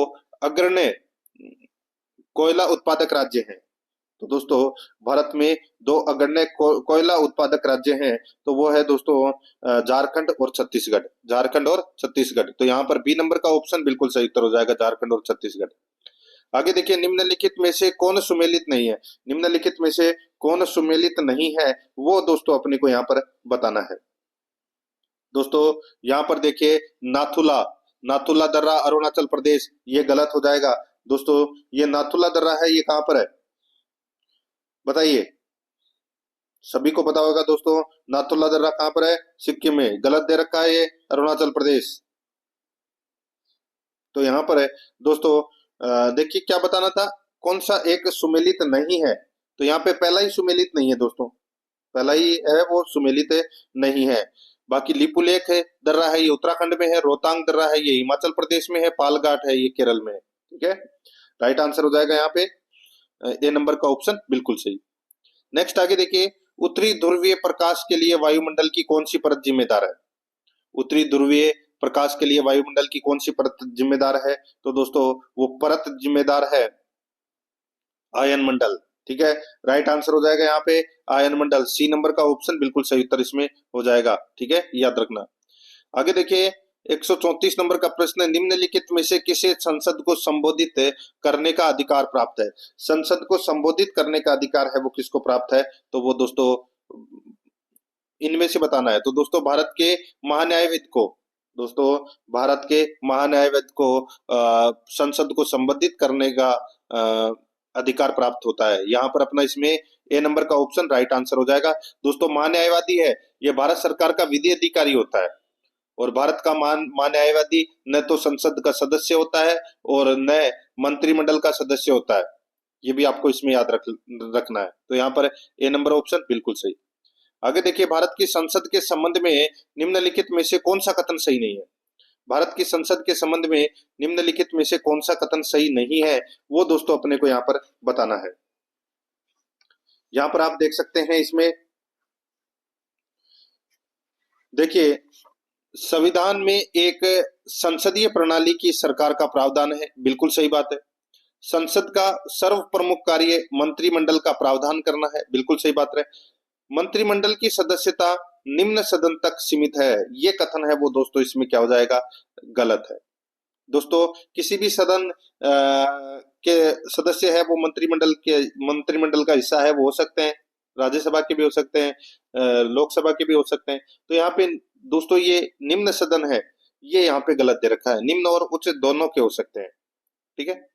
अग्रणी कोयला उत्पादक राज्य हैं। तो दोस्तों भारत में दो अग्रणी कोयला उत्पादक राज्य हैं, तो वो है दोस्तों झारखंड और छत्तीसगढ़, झारखंड और छत्तीसगढ़। तो यहाँ पर बी नंबर का ऑप्शन बिल्कुल सही उत्तर हो जाएगा, झारखंड और छत्तीसगढ़। आगे देखिए निम्नलिखित में से कौन सुमेलित नहीं है, निम्नलिखित में से कौन सुमेलित नहीं है वो दोस्तों अपने को यहाँ पर बताना है। दोस्तों यहाँ पर देखिए नाथुला, नाथुला दर्रा अरुणाचल प्रदेश, ये गलत हो जाएगा। दोस्तों ये नाथुला दर्रा है ये कहाँ पर है बताइए, सभी को पता होगा दोस्तों नाथुला दर्रा कहाँ पर है, सिक्किम में, गलत दे रखा है ये अरुणाचल प्रदेश। तो यहाँ पर है दोस्तों देखिए क्या बताना था, कौन सा एक सुमेलित नहीं है, तो यहाँ पे पहला ही सुमेलित नहीं है दोस्तों, पहला ही है वो सुमेलित नहीं है। बाकी लिपुलेख है दर्रा है ये उत्तराखंड में है, रोहतांग दर्रा है ये हिमाचल प्रदेश में है, पालघाट है ये केरल में है। ठीक है, राइट आंसर हो जाएगा यहाँ पे ए नंबर का ऑप्शन बिल्कुल सही। नेक्स्ट आगे देखिए उत्तरी ध्रुवीय प्रकाश के लिए वायुमंडल की कौन सी परत जिम्मेदार है, उत्तरी ध्रुवीय प्रकाश के लिए वायुमंडल की कौन सी परत जिम्मेदार है, तो दोस्तों वो परत जिम्मेदार है आयन मंडल। ठीक है, राइट आंसर हो जाएगा यहाँ पे आयन मंडल, सी नंबर का ऑप्शन बिल्कुल सही उत्तर इसमें हो जाएगा। ठीक है, याद रखना। आगे देखिए 134 नंबर का प्रश्न है, निम्नलिखित में से किसे संसद को संबोधित करने का अधिकार प्राप्त है, संसद को संबोधित करने का अधिकार है वो किसको प्राप्त है, तो वो दोस्तों इनमें से बताना है। तो दोस्तों भारत के महान्यायविद को, दोस्तों भारत के महान्यायविद को संसद को संबोधित करने का अधिकार प्राप्त होता है। यहाँ पर अपना इसमें ए नंबर का ऑप्शन राइट आंसर हो जाएगा। दोस्तों महान्यायवादी है ये भारत सरकार का विधि अधिकारी होता है, और भारत का महान्यायवादी न तो संसद का सदस्य होता है और न मंत्रिमंडल का सदस्य होता है, ये भी आपको इसमें याद रखना है। तो यहाँ पर ए नंबर ऑप्शन बिल्कुल सही। आगे देखिए भारत की संसद के संबंध में निम्नलिखित में से कौन सा कथन सही नहीं है, भारत की संसद के संबंध में निम्नलिखित में से कौन सा कथन सही नहीं है वो दोस्तों अपने को यहाँ पर बताना है। यहाँ पर आप देख सकते हैं इसमें देखिए संविधान में एक संसदीय प्रणाली की सरकार का प्रावधान है, बिल्कुल सही बात है। संसद का सर्व प्रमुख कार्य मंत्रिमंडल का प्रावधान करना है, बिल्कुल सही बात है। मंत्रिमंडल की सदस्यता निम्न सदन तक सीमित है, ये कथन है वो दोस्तों इसमें क्या हो जाएगा, गलत है। दोस्तों किसी भी सदन के सदस्य है वो मंत्रिमंडल का हिस्सा है वो हो सकते हैं, राज्यसभा के भी हो सकते हैं, लोकसभा के भी हो सकते हैं। तो यहाँ पे दोस्तों ये निम्न सदन है ये यहाँ पे गलत दे रखा है, निम्न और उच्च दोनों के हो सकते हैं। ठीक है,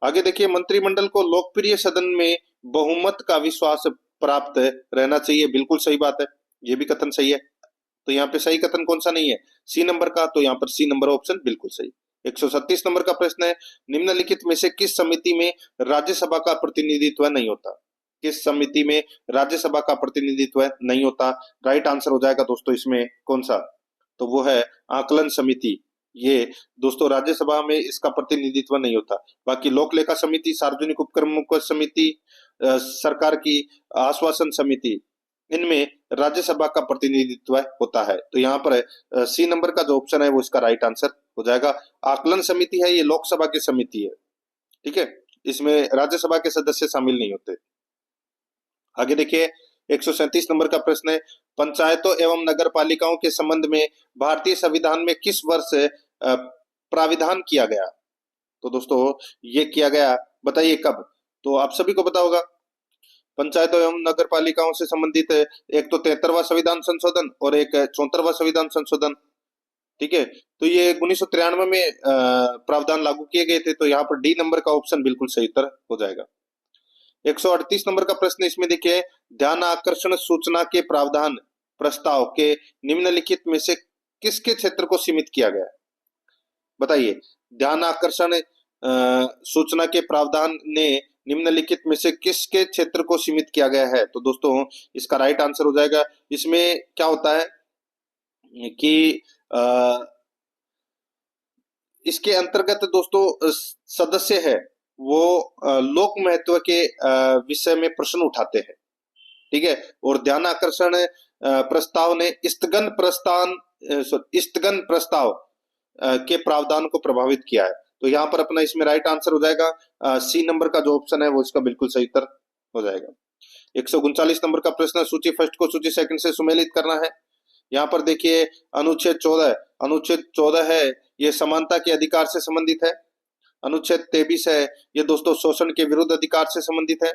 आगे देखिए मंत्रिमंडल को लोकप्रिय सदन में बहुमत का विश्वास प्राप्त रहना चाहिए, बिल्कुल सही बात है, ये भी कथन सही है। तो यहाँ पे सही कथन कौन सा नहीं है, सी नंबर का, तो यहाँ पर सी नंबर ऑप्शन बिल्कुल सही। 137 नंबर का प्रश्न है, निम्नलिखित में से किस समिति में राज्यसभा का प्रतिनिधित्व नहीं होता, किस समिति में राज्यसभा का प्रतिनिधित्व नहीं होता, राइट आंसर हो जाएगा दोस्तों इसमें कौन सा, तो वो है आकलन समिति, ये दोस्तों राज्यसभा में इसका प्रतिनिधित्व नहीं होता। बाकी लोक लेखा समिति, सार्वजनिक उपक्रमों समिति, सरकार की आश्वासन समिति, इनमें राज्यसभा का प्रतिनिधित्व होता है। तो यहाँ पर सी नंबर का जो ऑप्शन है वो इसका राइट आंसर हो जाएगा। आकलन समिति है, ये लोकसभा की समिति है, ठीक है, इसमें राज्यसभा के सदस्य शामिल नहीं होते। आगे देखिए 137 नंबर का प्रश्न है, पंचायतों एवं नगर पालिकाओं के संबंध में भारतीय संविधान में किस वर्ष प्राविधान किया गया? तो दोस्तों ये किया गया, बताइए कब? तो आप सभी को पता होगा, पंचायतों एवं नगर पालिकाओं से संबंधित एक तो 73वां संविधान संशोधन और एक 74वां संविधान संशोधन, ठीक है। तो ये 1993 में प्रावधान लागू किए गए थे। तो यहाँ पर डी नंबर का ऑप्शन बिल्कुल सही उत्तर हो जाएगा। 138 नंबर का प्रश्न इसमें देखिए, ध्यान आकर्षण सूचना के प्रावधान प्रस्ताव के निम्नलिखित में से किसके क्षेत्र को सीमित किया गया? बताइए, ध्यान आकर्षण सूचना के प्रावधान ने निम्नलिखित में से किसके क्षेत्र को सीमित किया गया है? तो दोस्तों इसका राइट आंसर हो जाएगा, इसमें क्या होता है कि इसके अंतर्गत दोस्तों सदस्य है वो लोक महत्व के विषय में प्रश्न उठाते हैं, ठीक है। और ध्यान आकर्षण प्रस्ताव ने स्थगन प्रस्ताव के प्रावधान को प्रभावित किया है। तो यहाँ पर अपना इसमें राइट आंसर हो जाएगा सी नंबर का जो ऑप्शन है वो इसका बिल्कुल सही उत्तर हो जाएगा। 139 नंबर का प्रश्न, सूची फर्स्ट को सूची सेकंड से सुमेलित करना है। यहाँ पर देखिए अनुच्छेद 14 है, ये समानता के अधिकार से संबंधित है। अनुच्छेद 23 है, ये दोस्तों शोषण के विरुद्ध अधिकार से संबंधित है।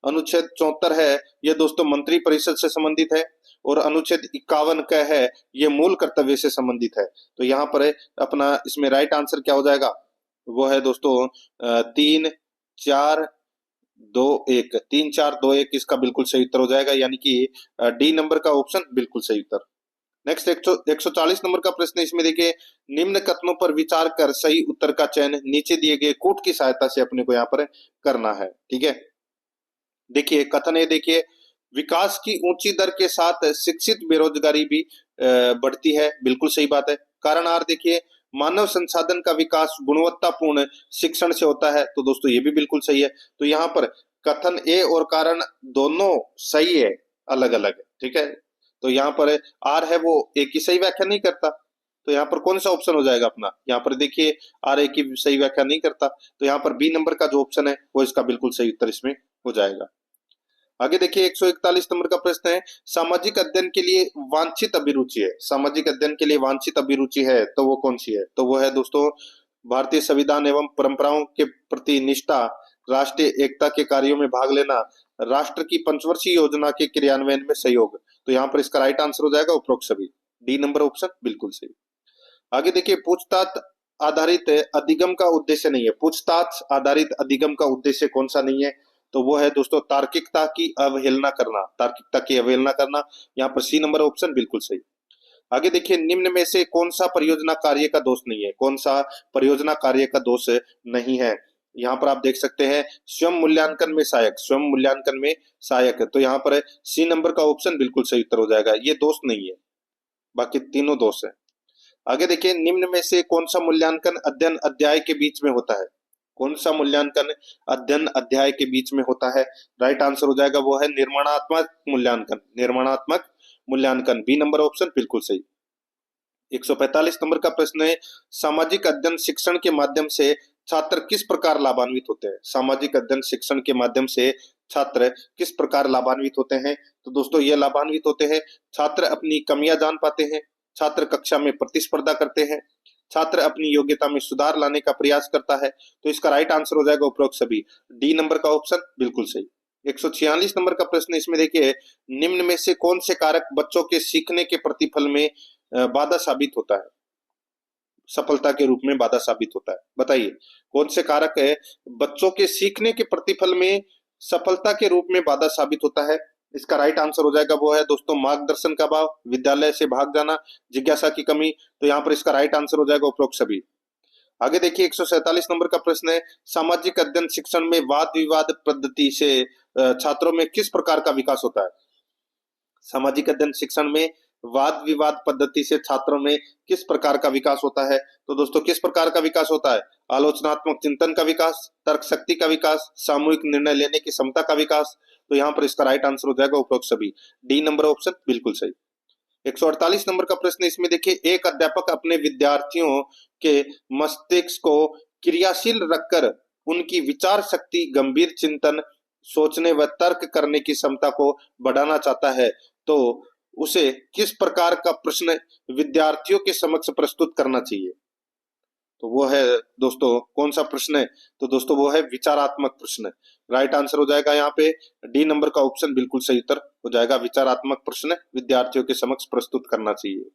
अनुच्छेद 74 है, ये दोस्तों मंत्री परिषद से संबंधित है। और अनुच्छेद 51 का है, ये मूल कर्तव्य से संबंधित है। तो यहाँ पर अपना इसमें राइट आंसर क्या हो जाएगा? वो है दोस्तों 3 4 2 1 इसका बिल्कुल सही उत्तर हो जाएगा, यानी कि डी नंबर का ऑप्शन बिल्कुल सही उत्तर। नेक्स्ट 140 नंबर का प्रश्न इसमें देखिए, निम्न कथनों पर विचार कर सही उत्तर का चयन नीचे दिए गए कूट की सहायता से अपने को यहाँ पर करना है, ठीक है। देखिए कथन है, देखिए विकास की ऊंची दर के साथ शिक्षित बेरोजगारी भी बढ़ती है, बिल्कुल सही बात है। कारण आर देखिए, मानव संसाधन का विकास गुणवत्तापूर्ण शिक्षण से होता है, तो दोस्तों ये भी बिल्कुल सही है। तो यहाँ पर कथन ए और कारण दोनों सही है, अलग अलग है, ठीक है। तो यहाँ पर आर है वो एक ही सही व्याख्या नहीं करता, तो यहाँ पर कौन सा ऑप्शन हो जाएगा अपना? यहाँ पर देखिए आर एक ही सही व्याख्या नहीं करता, तो यहाँ पर बी नंबर का जो ऑप्शन है वो इसका बिल्कुल सही उत्तर इसमें हो जाएगा। आगे देखिए 141 नंबर का प्रश्न है, सामाजिक अध्ययन के लिए वांछित अभिरुचि है। सामाजिक अध्ययन के लिए वांछित अभिरुचि है तो वो कौन सी है? तो वो है दोस्तों भारतीय संविधान एवं परंपराओं के प्रति निष्ठा, राष्ट्रीय एकता के कार्यों में भाग लेना, राष्ट्र की पंचवर्षीय योजना के क्रियान्वयन में सहयोग। तो यहाँ पर इसका राइट आंसर हो जाएगा उपरोक्त सभी, डी नंबर ऑप्शन बिल्कुल सही। आगे देखिए पूछताछ आधारित अधिगम का उद्देश्य नहीं है। पूछताछ आधारित अधिगम का उद्देश्य कौन सा नहीं है? तो वो है दोस्तों तार्किकता की अवहेलना करना, तार्किकता की अवहेलना करना। यहाँ पर सी नंबर ऑप्शन बिल्कुल सही। आगे देखिए निम्न में से कौन सा परियोजना कार्य का दोष नहीं है? कौन सा परियोजना कार्य का दोष नहीं है? यहाँ पर आप देख सकते हैं स्वयं मूल्यांकन में सहायक, स्वयं मूल्यांकन में सहायक है। तो यहाँ पर सी नंबर का ऑप्शन बिल्कुल सही उत्तर हो जाएगा, ये दोष नहीं है, बाकी तीनों दोष है। आगे देखिए निम्न में से कौन सा मूल्यांकन अध्ययन अध्याय के बीच में होता है? कौन सा मूल्यांकन अध्ययन अध्याय के बीच में होता है? राइट आंसर हो जाएगा वो है निर्माणात्मक मूल्यांकन, निर्माणात्मक मूल्यांकन, बी नंबर ऑप्शन बिल्कुल सही। 145 नंबर का प्रश्न है, सामाजिक अध्ययन शिक्षण के माध्यम से छात्र किस प्रकार लाभान्वित होते हैं? सामाजिक अध्ययन शिक्षण के माध्यम से छात्र किस प्रकार लाभान्वित होते हैं? तो दोस्तों ये लाभान्वित होते हैं, छात्र अपनी कमियां जान पाते हैं, छात्र कक्षा में प्रतिस्पर्धा करते हैं, छात्र अपनी योग्यता में सुधार लाने का प्रयास करता है। तो इसका राइट आंसर हो जाएगा उपरोक्त सभी, डी नंबर का ऑप्शन बिल्कुल सही। 146 नंबर का प्रश्न इसमें देखिए, निम्न में से कौन से कारक बच्चों के सीखने के प्रतिफल में बाधा साबित होता है, सफलता के रूप में बाधा साबित होता है? बताइए कौन से कारक है बच्चों के सीखने के प्रतिफल में सफलता के रूप में बाधा साबित होता है? इसका राइट आंसर हो जाएगा वो है दोस्तों मार्गदर्शन का अभाव, विद्यालय से भाग जाना, जिज्ञासा की कमी। तो यहाँ पर इसका राइट आंसर हो जाएगा उपरोक्त सभी। आगे देखिए 147 नंबर का प्रश्न है, सामाजिक अध्ययन शिक्षण में वाद विवाद पद्धति से छात्रों में किस प्रकार का विकास होता है? सामाजिक अध्ययन शिक्षण में वाद विवाद पद्धति से छात्रों में किस प्रकार का विकास होता है? तो दोस्तों किस प्रकार का विकास होता है? आलोचनात्मक चिंतन का विकास, तर्क शक्ति का विकास, सामूहिक निर्णय लेने की क्षमता का विकास। तो यहाँ पर इसका राइट आंसर हो जाएगा उपरोक्त सभी। डी नंबर ऑप्शन बिल्कुल सही। 148 नंबर का प्रश्न इसमें देखिए, एक अध्यापक अपने विद्यार्थियों के मस्तिष्क को क्रियाशील रखकर उनकी विचार शक्ति, गंभीर चिंतन, सोचने व तर्क करने की क्षमता को बढ़ाना चाहता है, तो उसे किस प्रकार का प्रश्न विद्यार्थियों के समक्ष प्रस्तुत करना चाहिए? तो वो है दोस्तों कौन सा प्रश्न है? तो दोस्तों वो है विचारात्मक प्रश्न। राइट आंसर हो जाएगा यहाँ पे डी नंबर का ऑप्शन बिल्कुल सही उत्तर हो जाएगा। विचारात्मक प्रश्न विद्यार्थियों के समक्ष प्रस्तुत करना चाहिए।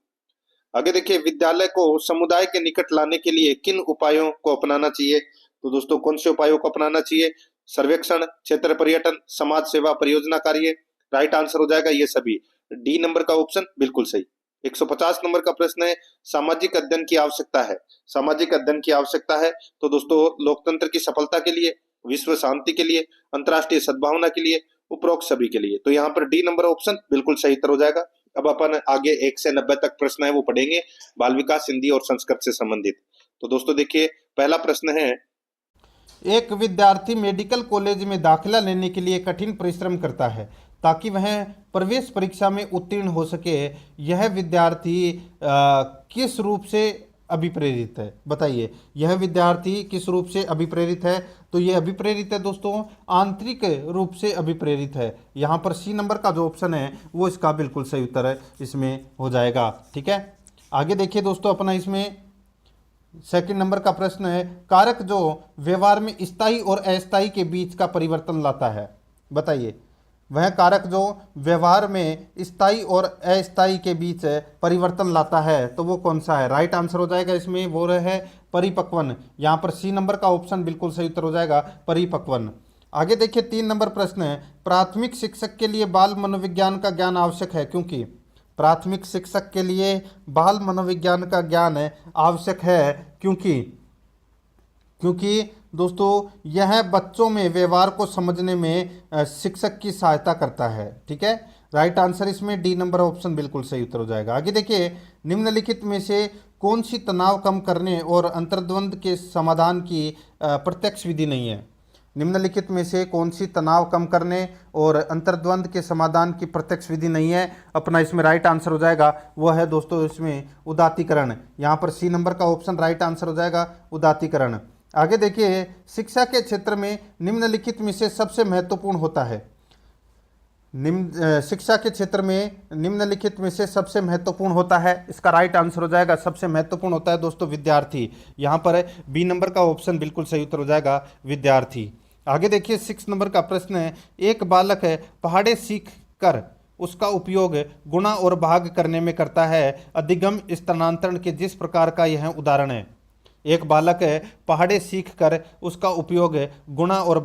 आगे देखिए, विद्यालय को समुदाय के निकट लाने के लिए किन उपायों को अपनाना चाहिए? तो दोस्तों कौन से उपायों को अपनाना चाहिए? सर्वेक्षण, क्षेत्र पर्यटन, समाज सेवा, परियोजना कार्य। राइट आंसर हो जाएगा ये सभी। डी नंबर का ऑप्शन बिल्कुल सही। 150 नंबर का प्रश्न है, सामाजिक अध्ययन की आवश्यकता है। सामाजिक अध्ययन की आवश्यकता है तो दोस्तों लोकतंत्र की सफलता के लिए, विश्व शांति के लिए, अंतर्राष्ट्रीय सद्भावना के लिए, उपरोक्त सभी के लिए। तो यहाँ पर डी नंबर ऑप्शन बिल्कुल सही उत्तर हो जाएगा। अब अपन आगे 1 से 90 तक प्रश्न है वो पढ़ेंगे, बाल विकास, हिंदी और संस्कृत से संबंधित। तो दोस्तों देखिए, पहला प्रश्न है, एक विद्यार्थी मेडिकल कॉलेज में दाखिला लेने के लिए कठिन परिश्रम करता है ताकि वह प्रवेश परीक्षा में उत्तीर्ण हो सके। यह विद्यार्थी किस रूप से अभिप्रेरित है? बताइए, यह विद्यार्थी किस रूप से अभिप्रेरित है? तो यह अभिप्रेरित है दोस्तों आंतरिक रूप से अभिप्रेरित है। यहाँ पर सी नंबर का जो ऑप्शन है वो इसका बिल्कुल सही उत्तर है, इसमें हो जाएगा। ठीक है, आगे देखिए दोस्तों, अपना इसमें सेकंड नंबर का प्रश्न है, कारक जो व्यवहार में स्थायी और अस्थायी के बीच का परिवर्तन लाता है। बताइए, वह कारक जो व्यवहार में स्थायी और अस्थायी के बीच परिवर्तन लाता है तो वो कौन सा है? राइट आंसर हो जाएगा इसमें वो है परिपक्वन। यहाँ पर सी नंबर का ऑप्शन बिल्कुल सही उत्तर हो जाएगा, परिपक्वन। आगे देखिए, 3 नंबर प्रश्न है, प्राथमिक शिक्षक के लिए बाल मनोविज्ञान का ज्ञान आवश्यक है क्योंकि। प्राथमिक शिक्षक के लिए बाल मनोविज्ञान का ज्ञान आवश्यक है क्योंकि दोस्तों यह बच्चों में व्यवहार को समझने में शिक्षक की सहायता करता है। ठीक है, राइट आंसर इसमें डी नंबर ऑप्शन बिल्कुल सही उत्तर हो जाएगा। आगे देखिए, निम्नलिखित में से कौन सी तनाव कम करने और अंतर्द्वंद के समाधान की प्रत्यक्ष विधि नहीं है? निम्नलिखित में से कौन सी तनाव कम करने और अंतर्द्वंद के समाधान की प्रत्यक्ष विधि नहीं है? अपना इसमें राइट आंसर हो जाएगा वो है दोस्तों इसमें उदात्तीकरण। यहाँ पर सी नंबर का ऑप्शन राइट आंसर हो जाएगा, उदात्तीकरण। आगे देखिए, शिक्षा के क्षेत्र में निम्नलिखित में से सबसे महत्वपूर्ण होता है। शिक्षा के क्षेत्र में निम्नलिखित में से सबसे महत्वपूर्ण होता है, इसका राइट आंसर हो जाएगा सबसे महत्वपूर्ण होता है दोस्तों विद्यार्थी। यहाँ पर बी नंबर का ऑप्शन बिल्कुल सही उत्तर हो जाएगा, विद्यार्थी। आगे देखिए, 6 नंबर का प्रश्न है, एक बालक पहाड़े सीख कर उसका उपयोग गुणा और भाग करने में करता है, अधिगम स्थानांतरण के जिस प्रकार का यह उदाहरण है। एक बालक पहाड़े सीख कर उसका उपयोग गुणा और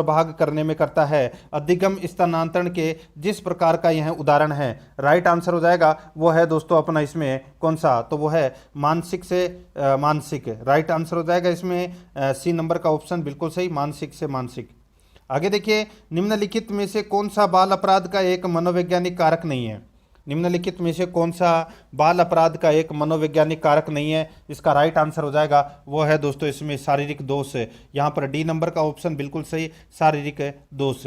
भाग करने में करता है, अधिगम स्थानांतरण के जिस प्रकार का यह उदाहरण है। राइट आंसर हो जाएगा वो है दोस्तों अपना इसमें कौन सा? तो वो है मानसिक से मानसिक। राइट आंसर हो जाएगा इसमें सी नंबर का ऑप्शन बिल्कुल सही, मानसिक से मानसिक। आगे देखिए, निम्नलिखित में से कौन सा बाल अपराध का एक मनोवैज्ञानिक कारक नहीं है? निम्नलिखित में से कौन सा बाल अपराध का एक मनोवैज्ञानिक कारक नहीं है? इसका राइट आंसर हो जाएगा वो है दोस्तों इसमें शारीरिक दोष। यहाँ पर डी नंबर का ऑप्शन बिल्कुल सही, शारीरिक दोष।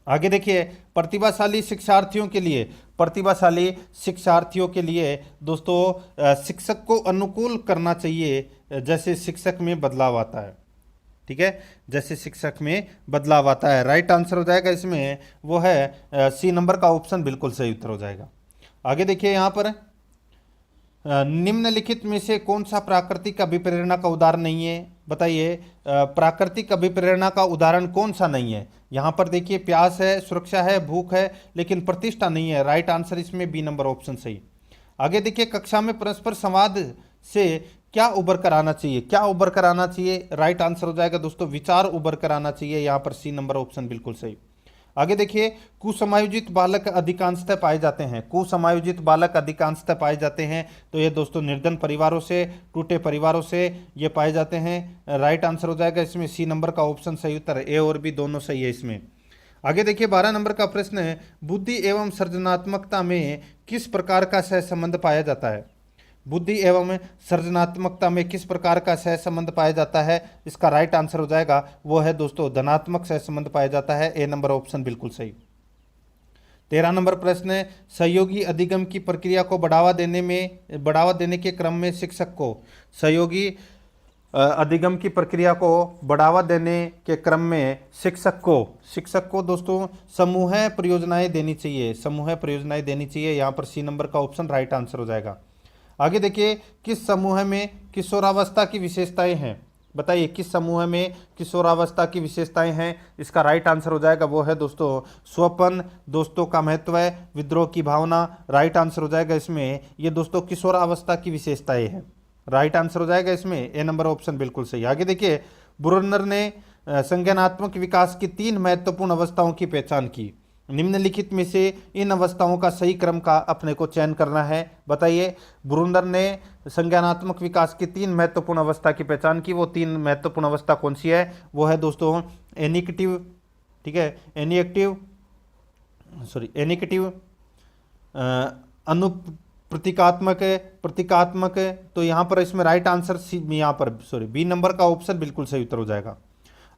आगे देखिए, प्रतिभाशाली शिक्षार्थियों के लिए दोस्तों शिक्षक को अनुकूल करना चाहिए जैसे शिक्षक में बदलाव आता है। ठीक है, जैसे शिक्षक में बदलाव आता है। राइट आंसर हो जाएगा इसमें वो है सी नंबर का ऑप्शन बिल्कुल सही उत्तर हो जाएगा। आगे देखिए, यहाँ पर निम्नलिखित में से कौन सा प्राकृतिक अभिप्रेरणा का उदाहरण नहीं है? बताइए, प्राकृतिक अभिप्रेरणा का उदाहरण कौन सा नहीं है? यहाँ पर देखिए, प्यास है, सुरक्षा है, भूख है, लेकिन प्रतिष्ठा नहीं है। राइट आंसर इसमें बी नंबर ऑप्शन सही। आगे देखिए, कक्षा में परस्पर संवाद से क्या उभर कर आना चाहिए? क्या उभर कर आना चाहिए? राइट आंसर हो जाएगा दोस्तों विचार उभर कर आना चाहिए। यहाँ पर सी नंबर ऑप्शन बिल्कुल सही। आगे देखिए, कुसमायोजित बालक अधिकांशतः पाए जाते हैं। कुसमायोजित बालक अधिकांशतः पाए जाते हैं तो ये दोस्तों निर्धन परिवारों से, टूटे परिवारों से ये पाए जाते हैं। राइट आंसर हो जाएगा इसमें सी नंबर का ऑप्शन सही उत्तर। ए और बी दोनों सही है इसमें। आगे देखिए 12 नंबर का प्रश्न है, बुद्धि एवं सृजनात्मकता में किस प्रकार का सहसंबंध पाया जाता है? बुद्धि एवं सृजनात्मकता में किस प्रकार का सहसंबंध पाया जाता है? इसका राइट आंसर हो जाएगा वो है दोस्तों धनात्मक सहसंबंध पाया जाता है। ए नंबर ऑप्शन बिल्कुल सही। 13 नंबर प्रश्न है, सहयोगी अधिगम की प्रक्रिया को बढ़ावा देने के क्रम में शिक्षक को सहयोगी अधिगम की प्रक्रिया को बढ़ावा देने के क्रम में शिक्षक को दोस्तों समूह परियोजनाएं देनी चाहिए, समूह परियोजनाएं देनी चाहिए। यहाँ पर सी नंबर का ऑप्शन राइट आंसर हो जाएगा। आगे देखिए, किस समूह में किशोरावस्था की विशेषताएं हैं? बताइए किस समूह में किशोरावस्था की विशेषताएं हैं? इसका राइट आंसर हो जाएगा वो है दोस्तों स्वपन, दोस्तों का महत्व, विद्रोह की भावना। राइट आंसर हो जाएगा इसमें ये दोस्तों किशोरावस्था की विशेषताएं हैं। राइट आंसर हो जाएगा इसमें ए नंबर ऑप्शन बिल्कुल सही। आगे देखिए, ब्रुनर ने संज्ञानात्मक विकास की 3 महत्वपूर्ण अवस्थाओं की पहचान की। निम्नलिखित में से इन अवस्थाओं का सही क्रम का अपने को चयन करना है। बताइए, ब्रुनर ने संज्ञानात्मक विकास की 3 महत्वपूर्ण अवस्था की पहचान की। वो 3 महत्वपूर्ण अवस्था कौन सी है? वो है दोस्तों एनिकेटिव, ठीक है, एनिकेटिव, प्रतीकात्मक। तो यहाँ पर इसमें राइट आंसर बी नंबर का ऑप्शन बिल्कुल सही उत्तर हो जाएगा।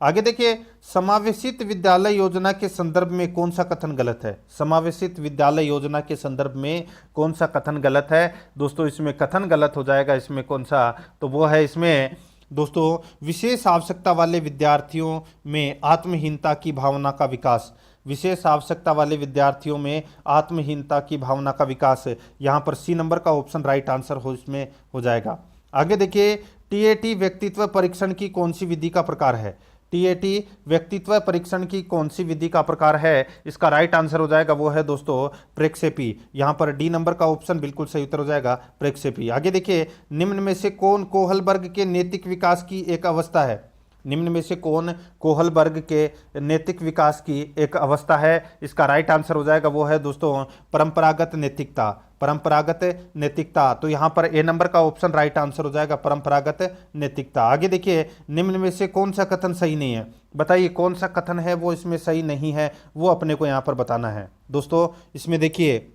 आगे देखिए, समावेशित विद्यालय योजना के संदर्भ में कौन सा कथन गलत है? समावेशित विद्यालय योजना के संदर्भ में कौन सा कथन गलत है? दोस्तों इसमें कथन गलत हो जाएगा इसमें कौन सा? तो वो है इसमें दोस्तों विशेष आवश्यकता वाले विद्यार्थियों में आत्महीनता की भावना का विकास। विशेष आवश्यकता वाले विद्यार्थियों में आत्महीनता की भावना का विकास, यहाँ पर सी नंबर का ऑप्शन राइट आंसर इसमें हो जाएगा। आगे देखिए, टीएटी व्यक्तित्व परीक्षण की कौन सी विधि का प्रकार है? टीएटी व्यक्तित्व परीक्षण की कौन सी विधि का प्रकार है? इसका राइट आंसर हो जाएगा वो है दोस्तों प्रेक्षेपी। यहाँ पर डी नंबर का ऑप्शन बिल्कुल सही उत्तर हो जाएगा प्रेक्षेपी। आगे देखिए, निम्न में से कौन कोहलबर्ग के नैतिक विकास की एक अवस्था है? निम्न में से कौन कोहलबर्ग के नैतिक विकास की एक अवस्था है? इसका राइट आंसर हो जाएगा वो है दोस्तों परंपरागत नैतिकता। परंपरागत नैतिकता, तो यहाँ पर ए नंबर का ऑप्शन राइट आंसर हो जाएगा परंपरागत नैतिकता। आगे देखिए, निम्न में से कौन सा कथन सही नहीं है? बताइए कौन सा कथन है वो इसमें सही नहीं है, वो अपने को यहाँ पर बताना है। दोस्तों इसमें देखिए,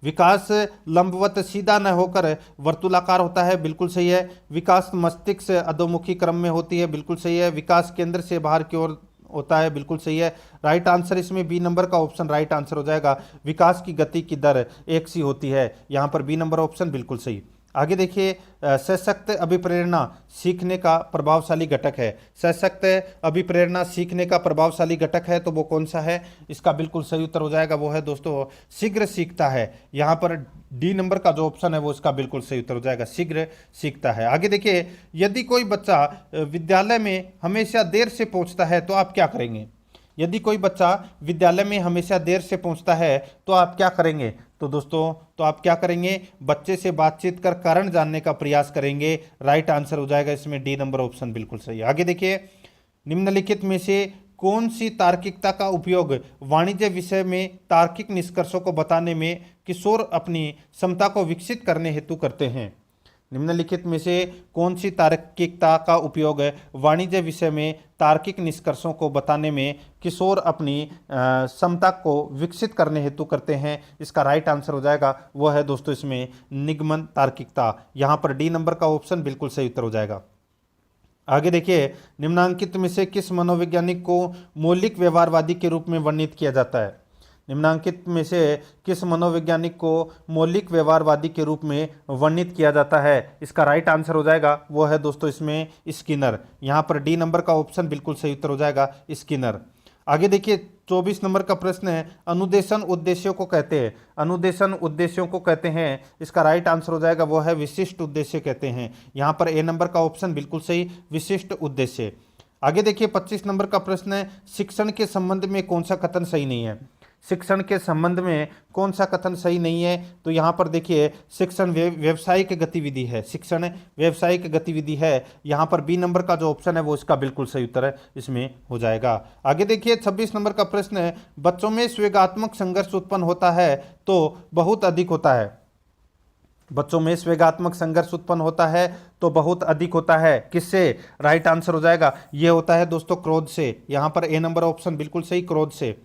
विकास लंबवत सीधा न होकर वर्तुलाकार होता है, बिल्कुल सही है। विकास मस्तिष्क अधोमुखी क्रम में होती है, बिल्कुल सही है। विकास केंद्र से बाहर की ओर होता है, बिल्कुल सही है। राइट आंसर इसमें बी नंबर का ऑप्शन राइट आंसर हो जाएगा। विकास की गति की दर एक सी होती है, यहाँ पर बी नंबर ऑप्शन बिल्कुल सही। आगे देखिए, सशक्त अभिप्रेरणा सीखने का प्रभावशाली घटक है। सशक्त अभिप्रेरणा सीखने का प्रभावशाली घटक है, तो वो कौन सा है? इसका बिल्कुल सही उत्तर हो जाएगा वो है दोस्तों शीघ्र सीखता है। यहाँ पर डी नंबर का जो ऑप्शन है वो इसका बिल्कुल सही उत्तर हो जाएगा, शीघ्र सीखता है। आगे देखिए, यदि कोई बच्चा विद्यालय में हमेशा देर से पहुँचता है तो आप क्या करेंगे? यदि कोई बच्चा विद्यालय में हमेशा देर से पहुंचता है तो आप क्या करेंगे? तो दोस्तों तो आप क्या करेंगे? बच्चे से बातचीत कर कारण जानने का प्रयास करेंगे। राइट आंसर हो जाएगा इसमें डी नंबर ऑप्शन बिल्कुल सही। आगे देखिए, निम्नलिखित में से कौन सी तार्किकता का उपयोग वाणिज्य विषय में तार्किक निष्कर्षों को बताने में किशोर अपनी क्षमता को विकसित करने हेतु करते हैं? निम्नलिखित में से कौन सी तार्किकता का उपयोग वाणिज्य विषय में तार्किक निष्कर्षों को बताने में किशोर अपनी क्षमता को विकसित करने हेतु करते हैं? इसका राइट आंसर हो जाएगा वो है दोस्तों इसमें निगमन तार्किकता। यहाँ पर डी नंबर का ऑप्शन बिल्कुल सही उत्तर हो जाएगा। आगे देखिए, निम्नांकित में से किस मनोवैज्ञानिक को मौलिक व्यवहारवादी के रूप में वर्णित किया जाता है? निम्नांकित में से किस मनोवैज्ञानिक को मौलिक व्यवहारवादी के रूप में वर्णित किया जाता है? इसका राइट आंसर हो जाएगा वो है दोस्तों इसमें स्किनर। यहाँ पर डी नंबर का ऑप्शन बिल्कुल सही उत्तर हो जाएगा स्किनर। आगे देखिए, 24 नंबर का प्रश्न है, अनुदेशन उद्देश्यों को कहते हैं। अनुदेशन उद्देश्यों को कहते हैं, इसका राइट आंसर हो जाएगा वो है विशिष्ट उद्देश्य कहते हैं। यहाँ पर ए नंबर का ऑप्शन बिल्कुल सही, विशिष्ट उद्देश्य। आगे देखिए, 25 नंबर का प्रश्न है, शिक्षण के संबंध में कौन सा कथन सही नहीं है? शिक्षण के संबंध में कौन सा कथन सही नहीं है? तो यहाँ पर देखिए, शिक्षण व्यावसायिक गतिविधि है, शिक्षण व्यावसायिक गतिविधि है। यहाँ पर बी नंबर का जो ऑप्शन है वो इसका बिल्कुल सही उत्तर है, इसमें हो जाएगा। आगे देखिए, 26 नंबर का प्रश्न है, बच्चों में स्वेगात्मक संघर्ष उत्पन्न होता है तो बहुत अधिक होता है। बच्चों में स्वेगात्मक संघर्ष उत्पन्न होता है तो बहुत अधिक होता है किससे? राइट आंसर हो जाएगा ये होता है दोस्तों क्रोध से। यहां पर ए नंबर ऑप्शन बिल्कुल सही, क्रोध से।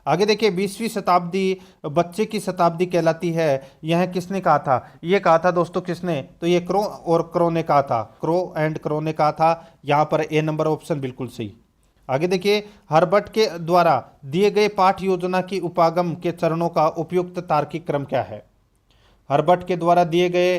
आगे देखिए 20वीं शताब्दी बच्चे की शताब्दी कहलाती है, यह किसने कहा था? ये कहा था दोस्तों किसने? तो ये क्रो और क्रो ने कहा था, क्रो एंड क्रो ने कहा था। यहां पर ए नंबर ऑप्शन बिल्कुल सही। आगे देखिए हर्बर्ट के द्वारा दिए गए पाठ योजना की उपागम के चरणों का उपयुक्त तार्किक क्रम क्या है? हर्बर्ट के द्वारा दिए गए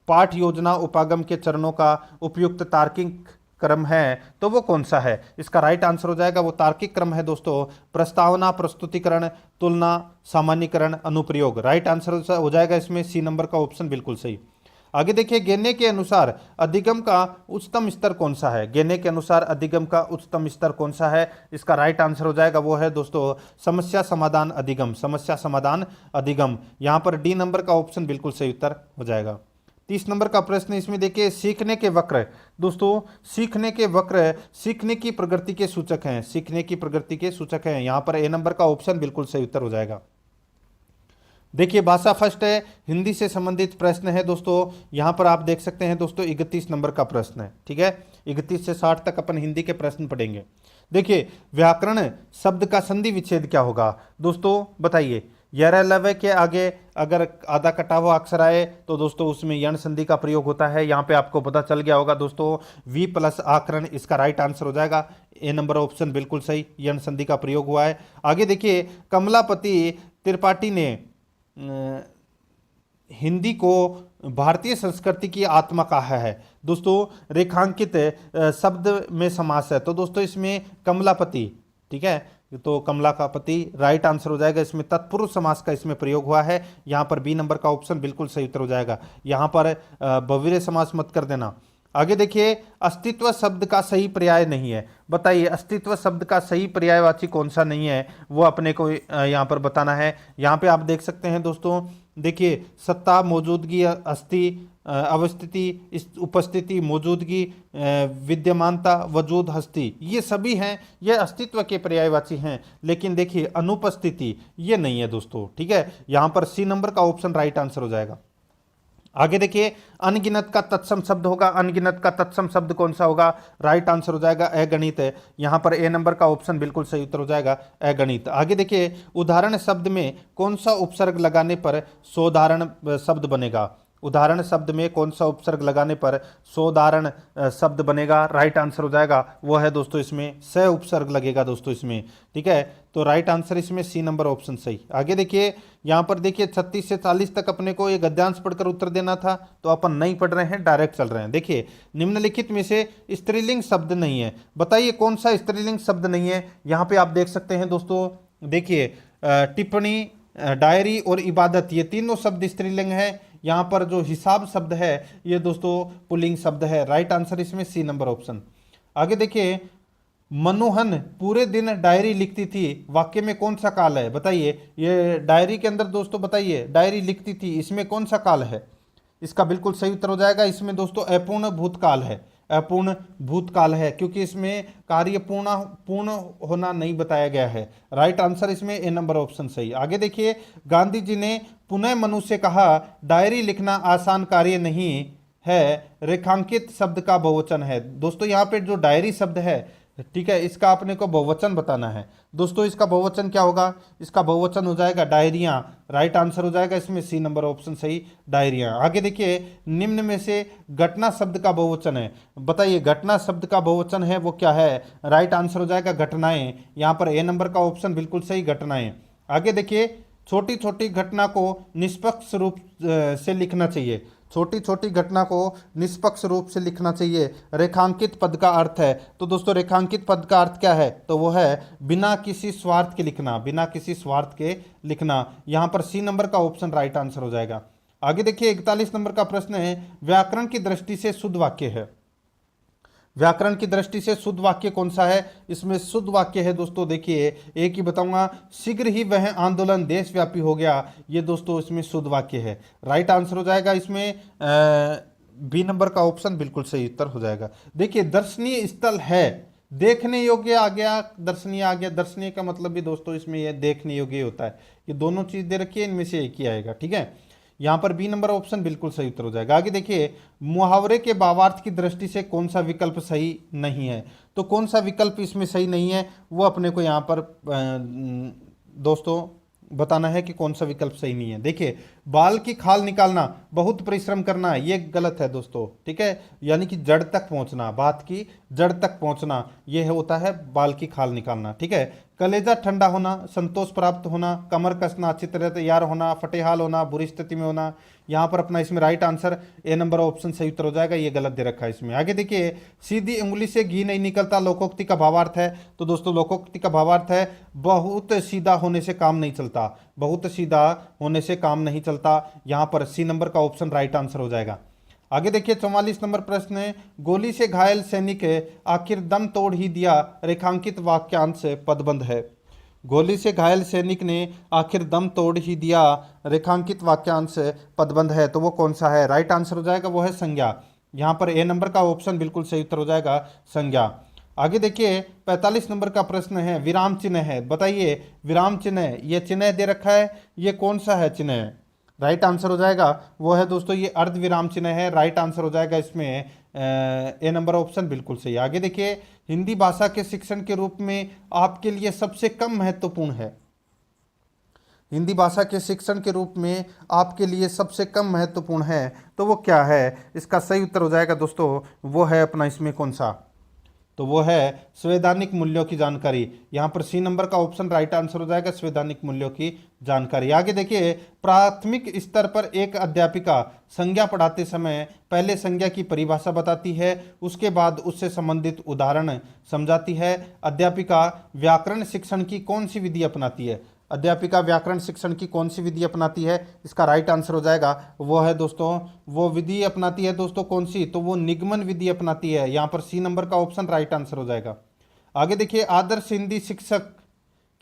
पाठ योजना उपागम के चरणों का उपयुक्त तार्किक क्रम है तो वो कौन सा है? इसका राइट आंसर हो जाएगा, वो तार्किक क्रम है दोस्तों, प्रस्तावना, प्रस्तुतिकरण, तुलना, सामान्यकरण, अनुप्रयोग। राइट आंसर हो जाएगा इसमें सी नंबर का ऑप्शन बिल्कुल सही। आगे देखिए गेने के अनुसार अधिगम का उच्चतम स्तर कौन सा है? गेने के अनुसार अधिगम का उच्चतम स्तर कौन सा है? इसका राइट आंसर हो जाएगा वो है दोस्तों समस्या समाधान अधिगम, समस्या समाधान अधिगम। यहां पर डी नंबर का ऑप्शन बिल्कुल सही उत्तर हो जाएगा। 30 नंबर का प्रश्न इसमें देखिए सीखने के वक्र। दोस्तों सीखने के वक्र सीखने की प्रगति के सूचक हैं, सीखने की प्रगति के सूचक हैं। यहां पर ए नंबर का ऑप्शन बिल्कुल सही उत्तर हो जाएगा। देखिए भाषा फर्स्ट है, हिंदी से संबंधित प्रश्न है दोस्तों। यहां पर आप देख सकते हैं दोस्तों 31 नंबर का प्रश्न है, ठीक है। 31 से 60 तक अपन हिंदी के प्रश्न पढ़ेंगे। देखिए व्याकरण शब्द का संधि विच्छेद क्या होगा? दोस्तों बताइए, यह लव के आगे अगर आधा कटा हुआ अक्षर आए तो दोस्तों उसमें यण संधि का प्रयोग होता है। यहाँ पे आपको पता चल गया होगा दोस्तों, वी प्लस आकरण इसका राइट आंसर हो जाएगा। ए नंबर ऑप्शन बिल्कुल सही, यण संधि का प्रयोग हुआ है। आगे देखिए कमलापति त्रिपाठी ने हिंदी को भारतीय संस्कृति की आत्मा कहा है। दोस्तों रेखांकित शब्द में समास है तो दोस्तों इसमें कमलापति, ठीक है, तो कमला का पति राइट आंसर हो जाएगा। इसमें तत्पुरुष समास का इसमें प्रयोग हुआ है। यहाँ पर बी नंबर का ऑप्शन बिल्कुल सही उत्तर हो जाएगा। यहाँ पर बहुवीर्य समास मत कर देना। आगे देखिए अस्तित्व शब्द का सही पर्याय नहीं है। बताइए अस्तित्व शब्द का सही पर्यायवाची कौन सा नहीं है, वो अपने को यहाँ पर बताना है। यहाँ पे आप देख सकते हैं दोस्तों, देखिए सत्ता, मौजूदगी, अस्थि, अवस्थिति, उपस्थिति, मौजूदगी, विद्यमानता, वजूद, हस्ती, ये सभी हैं, ये अस्तित्व के पर्यायवाची हैं। लेकिन देखिए अनुपस्थिति ये नहीं है दोस्तों, ठीक है। यहाँ पर सी नंबर का ऑप्शन राइट आंसर हो जाएगा। आगे देखिए अनगिनत का तत्सम शब्द होगा, अनगिनत का तत्सम शब्द कौन सा होगा? राइट आंसर हो जाएगा अगणित है। यहाँ पर ए नंबर का ऑप्शन बिल्कुल सही उत्तर हो जाएगा अगणित। आगे देखिए उदाहरण शब्द में कौन सा उपसर्ग लगाने पर सोदाहरण शब्द बनेगा? उदाहरण शब्द में कौन सा उपसर्ग लगाने पर सोदाहरण शब्द बनेगा? राइट आंसर हो जाएगा वो है दोस्तों इसमें स उपसर्ग लगेगा दोस्तों इसमें, ठीक है। तो राइट आंसर इसमें सी नंबर ऑप्शन सही। आगे देखिए यहाँ पर देखिए 36 से 40 तक अपने को ये गद्यांश पढ़कर उत्तर देना था, तो अपन नहीं पढ़ रहे हैं, डायरेक्ट चल रहे हैं। देखिए निम्नलिखित में से स्त्रीलिंग शब्द नहीं है, बताइए कौन सा स्त्रीलिंग शब्द नहीं है? यहाँ पे आप देख सकते हैं दोस्तों, देखिए टिप्पणी, डायरी और इबादत, ये तीनों शब्द स्त्रीलिंग है। यहाँ पर जो हिसाब शब्द है ये दोस्तों पुल्लिंग शब्द है। राइट आंसर इसमें सी नंबर ऑप्शन। आगे देखिए मनोहन पूरे दिन डायरी लिखती थी, वाक्य में कौन सा काल है? बताइए ये डायरी के अंदर दोस्तों बताइए डायरी लिखती थी, इसमें कौन सा काल है? इसका बिल्कुल सही उत्तर हो जाएगा। इसमें दोस्तों अपूर्ण भूतकाल है, अपूर्ण भूतकाल है, क्योंकि इसमें कार्य पूर्ण होना नहीं बताया गया है। राइट आंसर इसमें ए नंबर ऑप्शन सही। आगे देखिए गांधी जी ने पुनः मनु से कहा डायरी लिखना आसान कार्य नहीं है, रेखांकित शब्द का बहुवचन है। दोस्तों यहाँ पे जो डायरी शब्द है, ठीक है, इसका अपने को बहुवचन बताना है। दोस्तों इसका बहुवचन क्या होगा? इसका बहुवचन हो जाएगा डायरियां। राइट आंसर हो जाएगा इसमें सी नंबर ऑप्शन सही, डायरियां। आगे देखिए निम्न में से घटना शब्द का बहुवचन है, बताइए घटना शब्द का बहुवचन है वो क्या है? राइट आंसर हो जाएगा घटनाएं। यहाँ पर ए नंबर का ऑप्शन बिल्कुल सही, घटनाएं। आगे देखिए छोटी छोटी घटना को निष्पक्ष रूप से लिखना चाहिए, छोटी छोटी घटना को निष्पक्ष रूप से लिखना चाहिए। रेखांकित पद का अर्थ है, तो दोस्तों रेखांकित पद का अर्थ क्या है? तो वो है बिना किसी स्वार्थ के लिखना, बिना किसी स्वार्थ के लिखना। यहाँ पर सी नंबर का ऑप्शन राइट आंसर हो जाएगा। आगे देखिए 41 नंबर का प्रश्न है व्याकरण की दृष्टि से शुद्ध वाक्य है। व्याकरण की दृष्टि से शुद्ध वाक्य कौन सा है? इसमें शुद्ध वाक्य है दोस्तों, देखिए एक ही बताऊंगा, शीघ्र ही वह आंदोलन देशव्यापी हो गया, ये दोस्तों इसमें शुद्ध वाक्य है। राइट आंसर हो जाएगा इसमें बी नंबर का ऑप्शन बिल्कुल सही उत्तर हो जाएगा। देखिए दर्शनीय स्थल है, देखने योग्य आ गया, दर्शनीय आ गया। दर्शनीय का मतलब भी दोस्तों इसमें यह देखने योग्य होता है। ये दोनों चीज दे रखी है, इनमें से एक ही आएगा, ठीक है। यहाँ पर बी नंबर ऑप्शन बिल्कुल सही उत्तर हो जाएगा। आगे देखिए, मुहावरे के भावार्थ की दृष्टि से कौन सा विकल्प सही नहीं है। तो कौन सा विकल्प इसमें सही नहीं है वो अपने को यहाँ पर दोस्तों बताना है कि कौन सा विकल्प सही नहीं है। देखिए, बाल की खाल निकालना, बहुत परिश्रम करना, ये गलत है दोस्तों, ठीक है। यानी कि जड़ तक पहुंचना, बात की जड़ तक पहुंचना, ये होता है बाल की खाल निकालना, ठीक है। कलेजा ठंडा होना, संतोष प्राप्त होना, कमर कसना, अच्छी तरह तैयार होना, फटेहाल होना, बुरी स्थिति में होना। यहाँ पर अपना इसमें right answer A number option सही उत्तर हो जाएगा, ये गलत दे रखा है इसमें। आगे देखिए, सीधी उंगली से घी नहीं निकलता, लोकोक्ति का भावार्थ है। तो दोस्तों लोकोक्ति का भावार्थ है बहुत सीधा होने से काम नहीं चलता, बहुत सीधा होने से काम नहीं चलता। यहाँ पर सी नंबर का ऑप्शन राइट आंसर हो जाएगा। आगे देखिए, 44 नंबर प्रश्न है, गोली से घायल सैनिक आखिर दम तोड़ ही दिया, रेखांकित वाक्यांश पदबंध है। गोली से घायल सैनिक ने आखिर दम तोड़ ही दिया, रेखांकित वाक्यांश पदबंध है। तो वो कौन सा है? राइट आंसर हो जाएगा वो है संज्ञा। यहाँ पर ए नंबर का ऑप्शन बिल्कुल सही उत्तर हो जाएगा, संज्ञा। आगे देखिए, 45 नंबर का प्रश्न है, विराम चिन्ह है, बताइए विराम चिन्ह, ये चिन्ह दे रखा है, ये कौन सा है चिन्ह? राइट आंसर हो जाएगा वो है दोस्तों ये अर्ध विराम चिन्ह है। राइट आंसर हो जाएगा इसमें ए नंबर ऑप्शन बिल्कुल सही। आगे देखिए, हिंदी भाषा के शिक्षण के रूप में आपके लिए सबसे कम महत्वपूर्ण है। हिंदी भाषा के शिक्षण के रूप में आपके लिए सबसे कम महत्वपूर्ण है, तो वो क्या है? इसका सही उत्तर हो जाएगा दोस्तों, वो है अपना इसमें कौन सा? तो वो है संवैधानिक मूल्यों की जानकारी। यहाँ पर सी नंबर का ऑप्शन राइट आंसर हो जाएगा, संवैधानिक मूल्यों की जानकारी। आगे देखिए, प्राथमिक स्तर पर एक अध्यापिका संज्ञा पढ़ाते समय पहले संज्ञा की परिभाषा बताती है, उसके बाद उससे संबंधित उदाहरण समझाती है। अध्यापिका व्याकरण शिक्षण की कौन सी विधि अपनाती है? अध्यापिका व्याकरण शिक्षण की कौन सी विधि अपनाती है? इसका राइट आंसर हो जाएगा वो है दोस्तों, वो विधि अपनाती है दोस्तों कौन सी? तो वो निगमन विधि अपनाती है। यहाँ पर सी नंबर का ऑप्शन राइट आंसर हो जाएगा। आगे देखिए, आदर्श हिंदी शिक्षक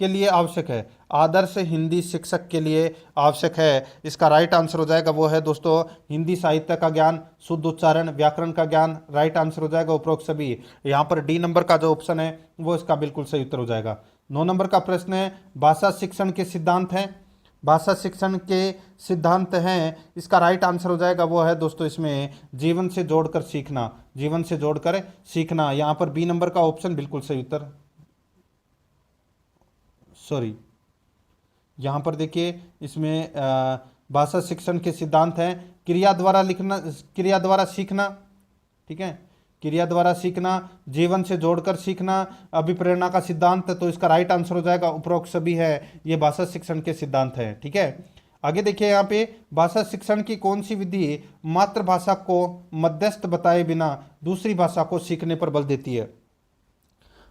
के लिए आवश्यक है, आदर्श हिंदी शिक्षक के लिए आवश्यक है। इसका राइट आंसर हो जाएगा वो है दोस्तों हिंदी साहित्य का ज्ञान, शुद्ध उच्चारण, व्याकरण का ज्ञान। राइट आंसर हो जाएगा उपरोक्त सभी। यहाँ पर डी नंबर का जो ऑप्शन है वो इसका बिल्कुल सही उत्तर हो जाएगा। 9 नंबर का प्रश्न है, भाषा शिक्षण के सिद्धांत हैं, भाषा शिक्षण के सिद्धांत हैं, इसका राइट आंसर हो जाएगा वो है दोस्तों इसमें जीवन से जोड़कर सीखना, जीवन से जोड़कर सीखना। यहाँ पर बी नंबर का ऑप्शन बिल्कुल सही उत्तर, सॉरी यहाँ पर देखिए इसमें भाषा शिक्षण के सिद्धांत हैं क्रिया द्वारा लिखना, क्रिया द्वारा सीखना, ठीक है, क्रिया द्वारा सीखना, जीवन से जोड़कर सीखना, अभिप्रेरणा का सिद्धांत। तो इसका राइट आंसर हो जाएगा उपरोक्त सभी है, ये भाषा शिक्षण के सिद्धांत है, ठीक है। आगे देखिए, यहाँ पे भाषा शिक्षण की कौन सी विधि मातृभाषा को मध्यस्थ बताए बिना दूसरी भाषा को सीखने पर बल देती है?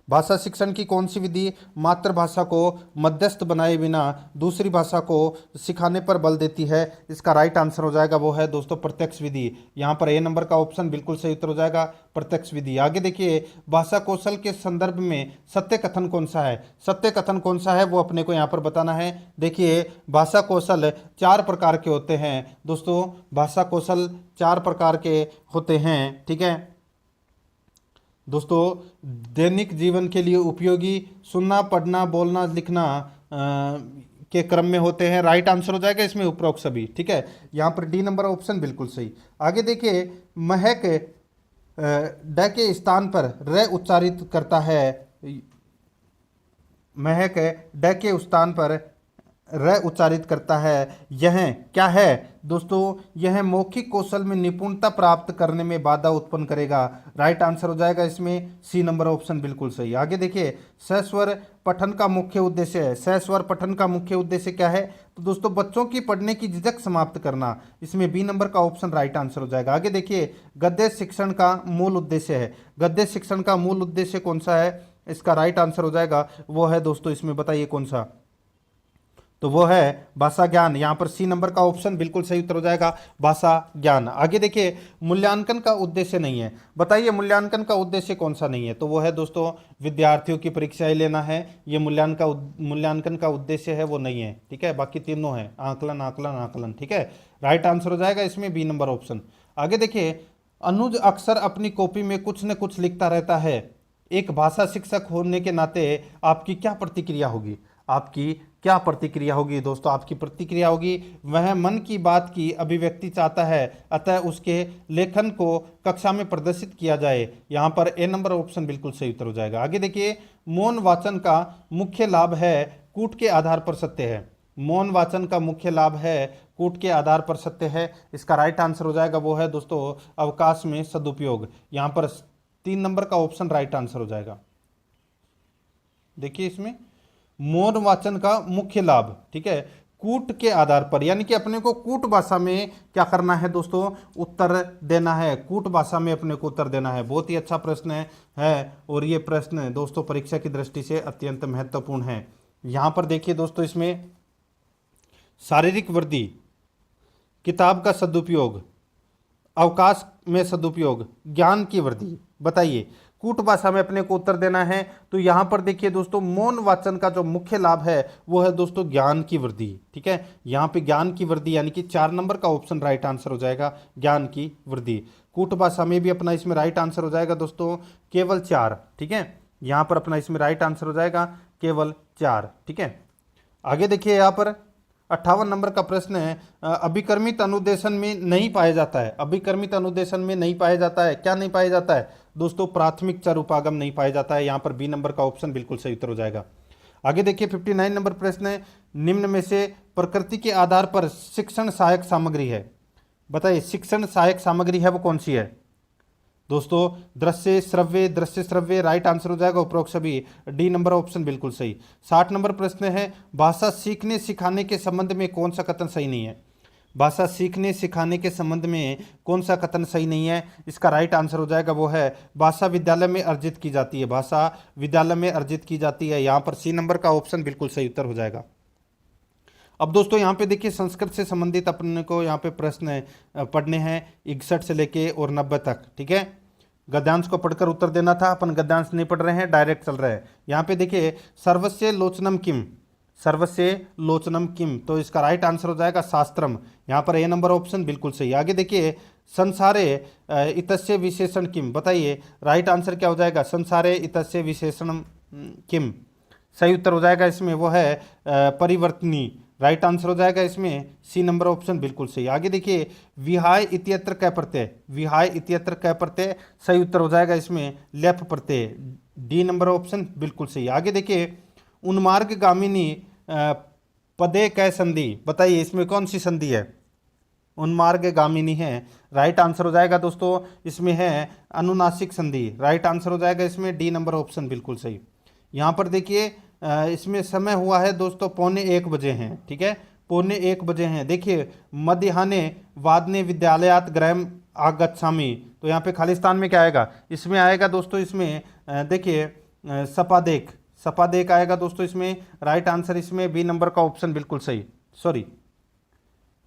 भाषा शिक्षण की कौन सी विधि मातृभाषा को मध्यस्थ बनाए बिना दूसरी भाषा को सिखाने पर बल देती है? इसका राइट आंसर हो जाएगा वो है दोस्तों प्रत्यक्ष विधि। यहाँ पर ए नंबर का ऑप्शन बिल्कुल सही उत्तर हो जाएगा, प्रत्यक्ष विधि। आगे देखिए, भाषा कौशल के संदर्भ में सत्य कथन कौन सा है? सत्य कथन कौन सा है वो अपने को यहाँ पर बताना है। देखिए, भाषा कौशल 4 प्रकार के होते हैं दोस्तों, भाषा कौशल 4 प्रकार के होते हैं, ठीक है दोस्तों। दैनिक जीवन के लिए उपयोगी, सुनना, पढ़ना, बोलना, लिखना के क्रम में होते हैं। राइट आंसर हो जाएगा इसमें उपरोक्त सभी, ठीक है। यहाँ पर डी नंबर ऑप्शन बिल्कुल सही। आगे देखिए, महक ड के स्थान पर र उच्चारित करता है, महक ड के स्थान पर र उच्चारित करता है, यह क्या है दोस्तों? यह मौखिक कौशल में निपुणता प्राप्त करने में बाधा उत्पन्न करेगा। राइट आंसर हो जाएगा इसमें सी नंबर ऑप्शन बिल्कुल सही। आगे देखिए, सस्वर पठन का मुख्य उद्देश्य है, सस्वर पठन का मुख्य उद्देश्य क्या है? तो दोस्तों बच्चों की पढ़ने की झिझक समाप्त करना, इसमें बी नंबर का ऑप्शन राइट आंसर हो जाएगा। आगे देखिए, गद्य शिक्षण का मूल उद्देश्य है, गद्य शिक्षण का मूल उद्देश्य कौन सा है? इसका राइट आंसर हो जाएगा वो है दोस्तों इसमें बताइए कौन सा? तो वो है भाषा ज्ञान। यहाँ पर सी नंबर का ऑप्शन बिल्कुल सही उत्तर हो जाएगा, भाषा ज्ञान। आगे देखिए, मूल्यांकन का उद्देश्य नहीं है, बताइए मूल्यांकन का उद्देश्य कौन सा नहीं है? तो वो है दोस्तों विद्यार्थियों की परीक्षाएं लेना है, ये मूल्यांकन का उद्देश्य है, वो नहीं है, ठीक है। बाकी तीनों है, आकलन आकलन आकलन, ठीक है। राइट आंसर हो जाएगा इसमें बी नंबर ऑप्शन। आगे देखिए, अनुज अक्सर अपनी कॉपी में कुछ न कुछ लिखता रहता है, एक भाषा शिक्षक होने के नाते आपकी क्या प्रतिक्रिया होगी? आपकी क्या प्रतिक्रिया होगी दोस्तों? आपकी प्रतिक्रिया होगी, वह मन की बात की अभिव्यक्ति चाहता है, अतः उसके लेखन को कक्षा में प्रदर्शित किया जाए। यहाँ पर ए नंबर ऑप्शन बिल्कुल सही उत्तर हो जाएगा। आगे देखिए, मौन वाचन का मुख्य लाभ है कूट के आधार पर सत्य है। मौन वाचन का मुख्य लाभ है कूट के आधार पर सत्य है। इसका राइट आंसर हो जाएगा वो है दोस्तों अवकाश में सदुपयोग। यहाँ पर 3 नंबर का ऑप्शन राइट आंसर हो जाएगा। देखिए इसमें मौन वाचन का मुख्य लाभ, ठीक है, कूट के आधार पर, यानी कि अपने को कूट भाषा में क्या करना है दोस्तों? उत्तर देना है। कूट भाषा में अपने को उत्तर देना है। बहुत ही अच्छा प्रश्न है और ये प्रश्न दोस्तों परीक्षा की दृष्टि से अत्यंत महत्वपूर्ण है। यहाँ पर देखिए दोस्तों, इसमें शारीरिक वृद्धि, किताब का सदुपयोग, अवकाश में सदुपयोग, ज्ञान की वृद्धि, बताइए कूट भाषा में अपने को उत्तर देना है। तो यहाँ पर देखिए दोस्तों, मौन वाचन का जो मुख्य लाभ है वो है दोस्तों ज्ञान की वृद्धि, ठीक है। यहाँ पे ज्ञान की वृद्धि यानी कि 4 नंबर का ऑप्शन राइट आंसर हो जाएगा, ज्ञान की वृद्धि। कूट भाषा में भी अपना इसमें राइट आंसर हो जाएगा दोस्तों केवल 4, ठीक है। यहाँ पर अपना इसमें राइट आंसर हो जाएगा केवल 4, ठीक है। आगे देखिए, यहाँ पर 58 नंबर का प्रश्न है, अभिकर्मित अनुदेशन में नहीं पाया जाता है। अभिकर्मित अनुदेशन में नहीं पाया जाता है, क्या नहीं पाया जाता है दोस्तों? प्राथमिक चर उपागम नहीं पाया जाता है। यहाँ पर बी नंबर का ऑप्शन बिल्कुल सही उत्तर हो जाएगा। आगे देखिए, 59 नंबर प्रश्न है, निम्न में से प्रकृति के आधार पर शिक्षण सहायक सामग्री है, बताइए शिक्षण सहायक सामग्री है वो कौन सी है दोस्तों? दृश्य श्रव्य राइट आंसर हो जाएगा उपरोक्त सभी। डी नंबर ऑप्शन बिल्कुल सही। 60 नंबर प्रश्न है, भाषा सीखने सिखाने के संबंध में कौन सा कथन सही नहीं है? भाषा सीखने सिखाने के संबंध में कौन सा कथन सही नहीं है? इसका राइट आंसर हो जाएगा वो है भाषा विद्यालय में अर्जित की जाती है। भाषा विद्यालय में अर्जित की जाती है। यहाँ पर सी नंबर का ऑप्शन बिल्कुल सही उत्तर हो जाएगा। अब दोस्तों यहाँ पे देखिए, संस्कृत से संबंधित अपने को यहाँ पे प्रश्न पढ़ने हैं 61 से लेके और 90 तक, ठीक है। गद्यांश को पढ़कर उत्तर देना था, अपन गद्यांश नहीं पढ़ रहे हैं, डायरेक्ट चल रहे हैं। यहाँ पे देखिए, सर्वस्य लोचनम किम, सर्वस्य लोचनम किम, तो इसका राइट आंसर हो जाएगा शास्त्रम। यहाँ पर ए नंबर ऑप्शन बिल्कुल सही। आगे देखिए, संसारे इतस्य विशेषण किम, बताइए राइट आंसर क्या हो जाएगा? संसारे इतस्य विशेषण किम, सही उत्तर हो जाएगा इसमें वो है परिवर्तनी। राइट आंसर हो जाएगा इसमें सी नंबर ऑप्शन बिल्कुल सही। आगे देखिए, विहाय इत्यत्र कै प्रत्यय, विहाय इत्यत्र कै प्रत्यय, सही उत्तर हो जाएगा इसमें लेफ प्रत्यय। डी नंबर ऑप्शन बिल्कुल सही। आगे देखिए, उन्मार्गगामिनी पदे कै संधि, बताइए इसमें कौन सी संधि है? उन्मार्गगामिनी है। राइट आंसर हो जाएगा दोस्तों इसमें है अनुनासिक संधि। राइट आंसर हो जाएगा इसमें डी नंबर ऑप्शन बिल्कुल सही। यहाँ पर देखिए, इसमें समय हुआ है दोस्तों 1:45 बजे हैं, ठीक है, 1:45 बजे हैं। देखिए, मध्याह्ने वादने विद्यालयात गृहम आगच्छामि, तो यहाँ पे खालिस्तान में क्या आएगा? इसमें आएगा दोस्तों इसमें देखिए सपादेक, सपादेक आएगा दोस्तों इसमें। राइट आंसर इसमें बी नंबर का ऑप्शन बिल्कुल सही। सॉरी,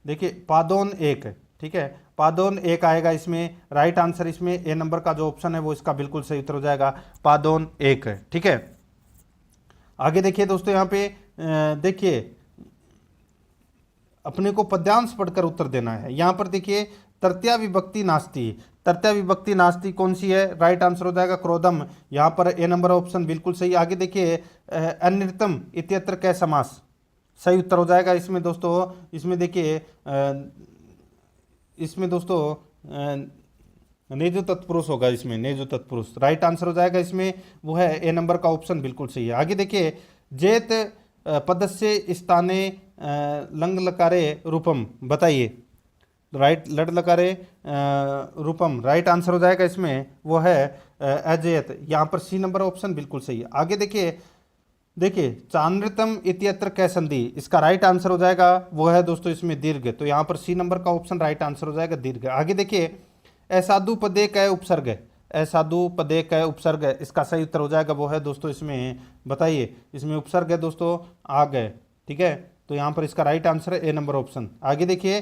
देखिए पादोन 1, ठीक है, पादोन 1 आएगा इसमें। राइट आंसर इसमें ए नंबर का जो ऑप्शन है वो इसका बिल्कुल सही उत्तर हो जाएगा, पादोन 1, ठीक है। आगे देखिए दोस्तों, यहाँ पे देखिए अपने को पद्यांश पढ़कर उत्तर देना है। यहाँ पर देखिए, तृतीया विभक्ति नास्ति, तृतीया विभक्ति नास्ति कौन सी है? राइट आंसर हो जाएगा क्रोधम। यहाँ पर ए नंबर ऑप्शन बिल्कुल सही। आगे देखिए, अनृतम इत्यत्र कै समास, सही उत्तर हो जाएगा इसमें दोस्तों। इसमें देखिए इसमें दोस्तों नेजो तत्पुरुष होगा, इसमें नेजो तत्पुरुष। राइट आंसर हो जाएगा इसमें वो है ए नंबर का ऑप्शन बिल्कुल सही है। आगे देखिए, जेत पदस्य स्थाने लंग लकारे रूपम, बताइए राइट, लड लकारे रूपम, राइट आंसर हो जाएगा इसमें वो है अजेत। यहाँ पर सी नंबर ऑप्शन बिल्कुल सही है। आगे देखिए, देखिए चांद्रतम इत्यत्र कै संधि, इसका राइट आंसर हो जाएगा वो है दोस्तों इसमें दीर्घ, तो यहाँ पर सी नंबर का ऑप्शन राइट आंसर हो जाएगा दीर्घ। आगे देखिए, असाधु पदे कै उपसर्ग, असाधु पदे कै उपसर्ग, इसका सही उत्तर हो जाएगा वो है दोस्तों इसमें, बताइए इसमें उपसर्ग है दोस्तों आग है, ठीक है, तो यहाँ पर इसका राइट आंसर है ए नंबर ऑप्शन। आगे देखिए,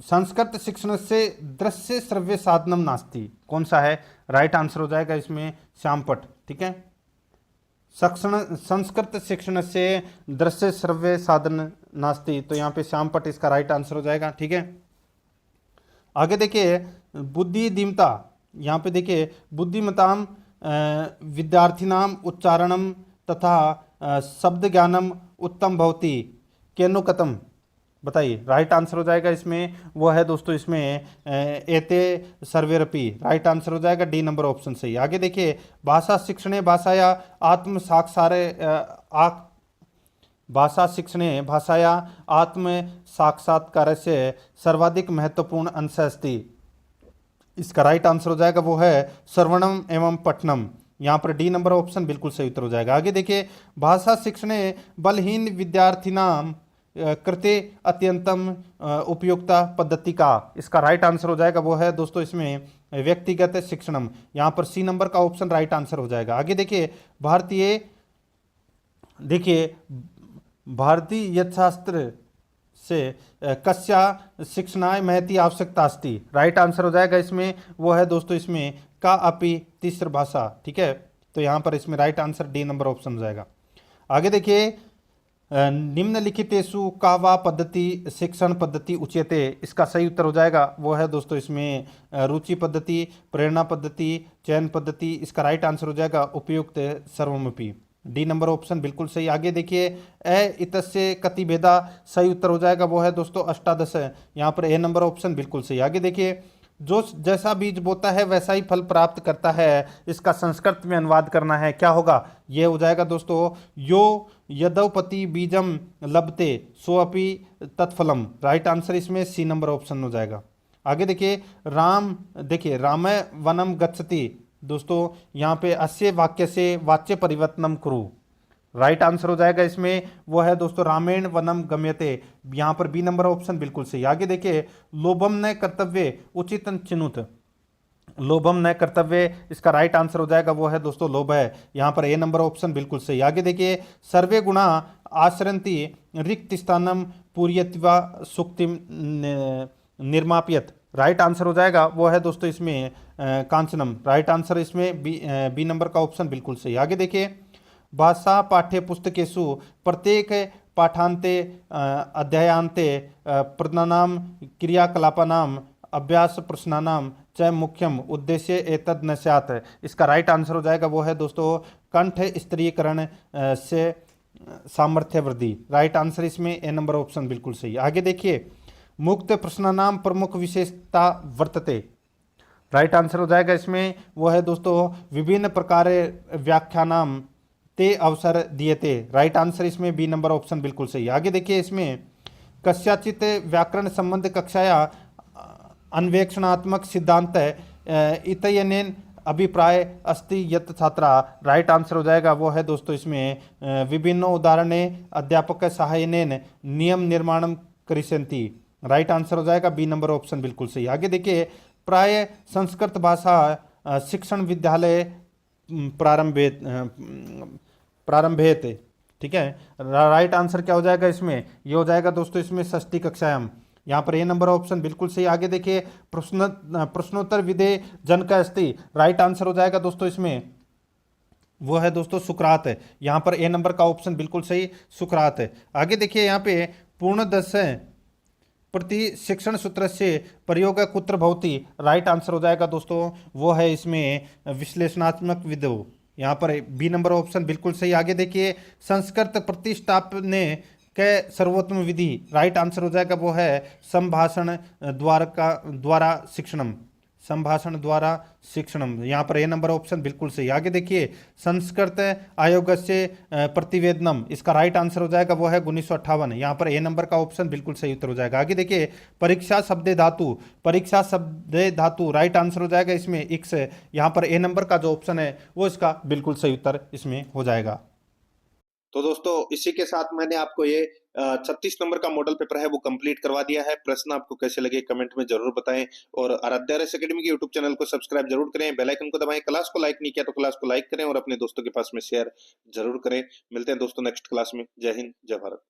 संस्कृत शिक्षण से दृश्य श्रव्य साधनम नास्ति, कौन सा है? राइट आंसर हो जाएगा इसमें श्यामपट, ठीक है। संस्कृत शिक्षण से दृश्य श्रव्य साधन नास्ति, तो यहाँ पे श्यामपट इसका राइट आंसर हो जाएगा, ठीक है। आगे देखिए, बुद्धिदीमता, यहाँ पे देखिए बुद्धिमताम विद्यार्थिनाम उच्चारणम तथा शब्द ज्ञानम उत्तम भवती केनु कथम। बताइए राइट आंसर हो जाएगा इसमें वो है दोस्तों इसमें एते सर्वेरपी। राइट आंसर हो जाएगा डी नंबर ऑप्शन सही। आगे देखिए भाषा शिक्षणे भाषाया आत्म साक्षारे भाषा शिक्षणे भाषाया आत्म साक्षात्कार से सर्वाधिक महत्वपूर्ण अंश अस्ति। इसका राइट आंसर हो जाएगा वो है श्रवणम एवं पठनम। यहाँ पर डी नंबर ऑप्शन बिल्कुल सही उत्तर हो जाएगा। आगे देखिए भाषा शिक्षणे बलहीन विद्यार्थिनाम कृते अत्यंतम उपयुक्ता पद्धति का। इसका राइट आंसर हो जाएगा वो है दोस्तों इसमें व्यक्तिगत शिक्षणम। यहाँ पर सी नंबर का ऑप्शन राइट आंसर हो जाएगा। आगे देखिए भारतीय यथशास्त्र से कस्या शिक्षणाय महती आवश्यकता अस्ति। राइट आंसर हो जाएगा इसमें वो है दोस्तों इसमें का अपि तीसर भाषा। ठीक है, तो यहाँ पर इसमें right answer D number option हो जाएगा। आगे देखिए निम्नलिखितेषु का वा पद्धति शिक्षण पद्धति उच्यते। इसका सही उत्तर हो जाएगा वो है दोस्तों इसमें रुचि पद्धति, प्रेरणा पद्धति, चयन पद्धति। इसका राइट आंसर हो जाएगा उपयुक्त सर्वमपि। डी नंबर ऑप्शन बिल्कुल सही। आगे देखिए इतस्य कतिभेदा। सही उत्तर हो जाएगा वो है दोस्तों अष्टादश। यहाँ पर ए नंबर ऑप्शन बिल्कुल सही। आगे देखिए जो जैसा बीज बोता है वैसा ही फल प्राप्त करता है। इसका संस्कृत में अनुवाद करना है, क्या होगा? ये हो जाएगा दोस्तों यो यदौपति बीजम लभते सो अपि तत्फलम। राइट आंसर इसमें सी नंबर ऑप्शन हो जाएगा। आगे देखिए रामय वनम गच्छति। दोस्तों यहाँ पे अस्य वाक्य से वाच्य परिवर्तनम कुरु। राइट आंसर हो जाएगा इसमें वो है दोस्तों रामेण वनम गम्यते। यहाँ पर बी नंबर ऑप्शन बिल्कुल सही। आगे देखिए लोभम न कर्तव्य उचित चिनुत। लोभम न कर्तव्य, इसका राइट आंसर हो जाएगा वो है दोस्तों लोभ है। यहाँ पर ए नंबर ऑप्शन बिल्कुल सही। आगे देखिए सर्वे गुणा आश्रंति रिक्त स्थानम पूर्यत्वा सुक्तिम निर्मापियत। राइट आंसर हो जाएगा वो है दोस्तों इसमें कांचनम। राइट आंसर इसमें बी नंबर का ऑप्शन बिल्कुल सही। आगे देखिए भाषा पाठ्य पुस्तकेषु प्रत्येक पाठांते अध्यायांते प्रश्नानां क्रियाकलापानां अभ्यास प्रश्नानां च मुख्यम उद्देश्य एतद् न स्यात्। इसका राइट आंसर हो जाएगा वो है दोस्तों कंठ स्त्रीकरण से सामर्थ्य वृद्धि। राइट आंसर इसमें ए नंबर ऑप्शन बिल्कुल सही। आगे देखिए मुक्त प्रश्नानां प्रमुख विशेषता वर्तते। राइट आंसर हो जाएगा इसमें वो है दोस्तों विभिन्न प्रकार व्याख्यानाम ते अवसर दिएते। राइट आंसर इसमें बी नंबर ऑप्शन बिल्कुल सही। आगे देखिए इसमें कस्याचित व्याकरण संबंध कक्षाया अन्वेक्षणात्मक सिद्धांत इत्यनेन अभिप्राय अस्ति यत् छात्रा। राइट आंसर हो जाएगा वो है दोस्तों इसमें विभिन्न उदाहरणे अध्यापक सहायनेन नियम निर्माणम करिष्यन्ति। राइट आंसर हो जाएगा बी नंबर ऑप्शन बिल्कुल सही। आगे देखिए प्राय संस्कृत भाषा शिक्षण विद्यालय प्रारंभेत। ठीक है, राइट आंसर क्या हो जाएगा इसमें? ये हो जाएगा दोस्तों इसमें षष्ठी कक्षायाम। यहाँ पर ए नंबर ऑप्शन बिल्कुल सही। आगे देखिए प्रश्नोत्तर विधेय जन का अस्ति। राइट आंसर हो जाएगा दोस्तों इसमें वो है दोस्तों सुकरात। यहाँ पर ए नंबर का ऑप्शन बिल्कुल सही सुकरात। आगे देखिए यहाँ पे पूर्णदश प्रति शिक्षण सूत्र से प्रयोग कुत्र भवति। राइट आंसर हो जाएगा दोस्तों वो है इसमें विश्लेषणात्मक विधो। यहाँ पर बी नंबर ऑप्शन बिल्कुल सही। आगे देखिए संस्कृत प्रतिष्ठापने के सर्वोत्तम विधि। राइट आंसर हो जाएगा वो है संभाषण द्वारा शिक्षणम। संभाषण द्वारा शिक्षणम। यहाँ पर ए नंबर ऑप्शन बिल्कुल सही। आगे देखिए संस्कृत आयोग से प्रतिवेदनम। इसका राइट आंसर हो जाएगा वो है 1958। यहाँ पर ए नंबर का ऑप्शन बिल्कुल सही उत्तर हो जाएगा। आगे देखिए परीक्षा शब्दे धातु। परीक्षा शब्दे धातु राइट आंसर हो जाएगा इसमें इक्स। यहाँ पर ए नंबर का जो ऑप्शन है वो इसका बिल्कुल सही उत्तर इसमें हो जाएगा। तो दोस्तों इसी के साथ मैंने आपको ये 36 नंबर का मॉडल पेपर है वो कंप्लीट करवा दिया है। प्रश्न आपको कैसे लगे कमेंट में जरूर बताएं और आराध्या रेस एकेडमी के यूट्यूब चैनल को सब्सक्राइब जरूर करें, बेल आइकन को दबाएं। क्लास को लाइक नहीं किया तो क्लास को लाइक करें और अपने दोस्तों के पास में शेयर जरूर करें। मिलते हैं दोस्तों नेक्स्ट क्लास में। जय हिंद, जय भारत।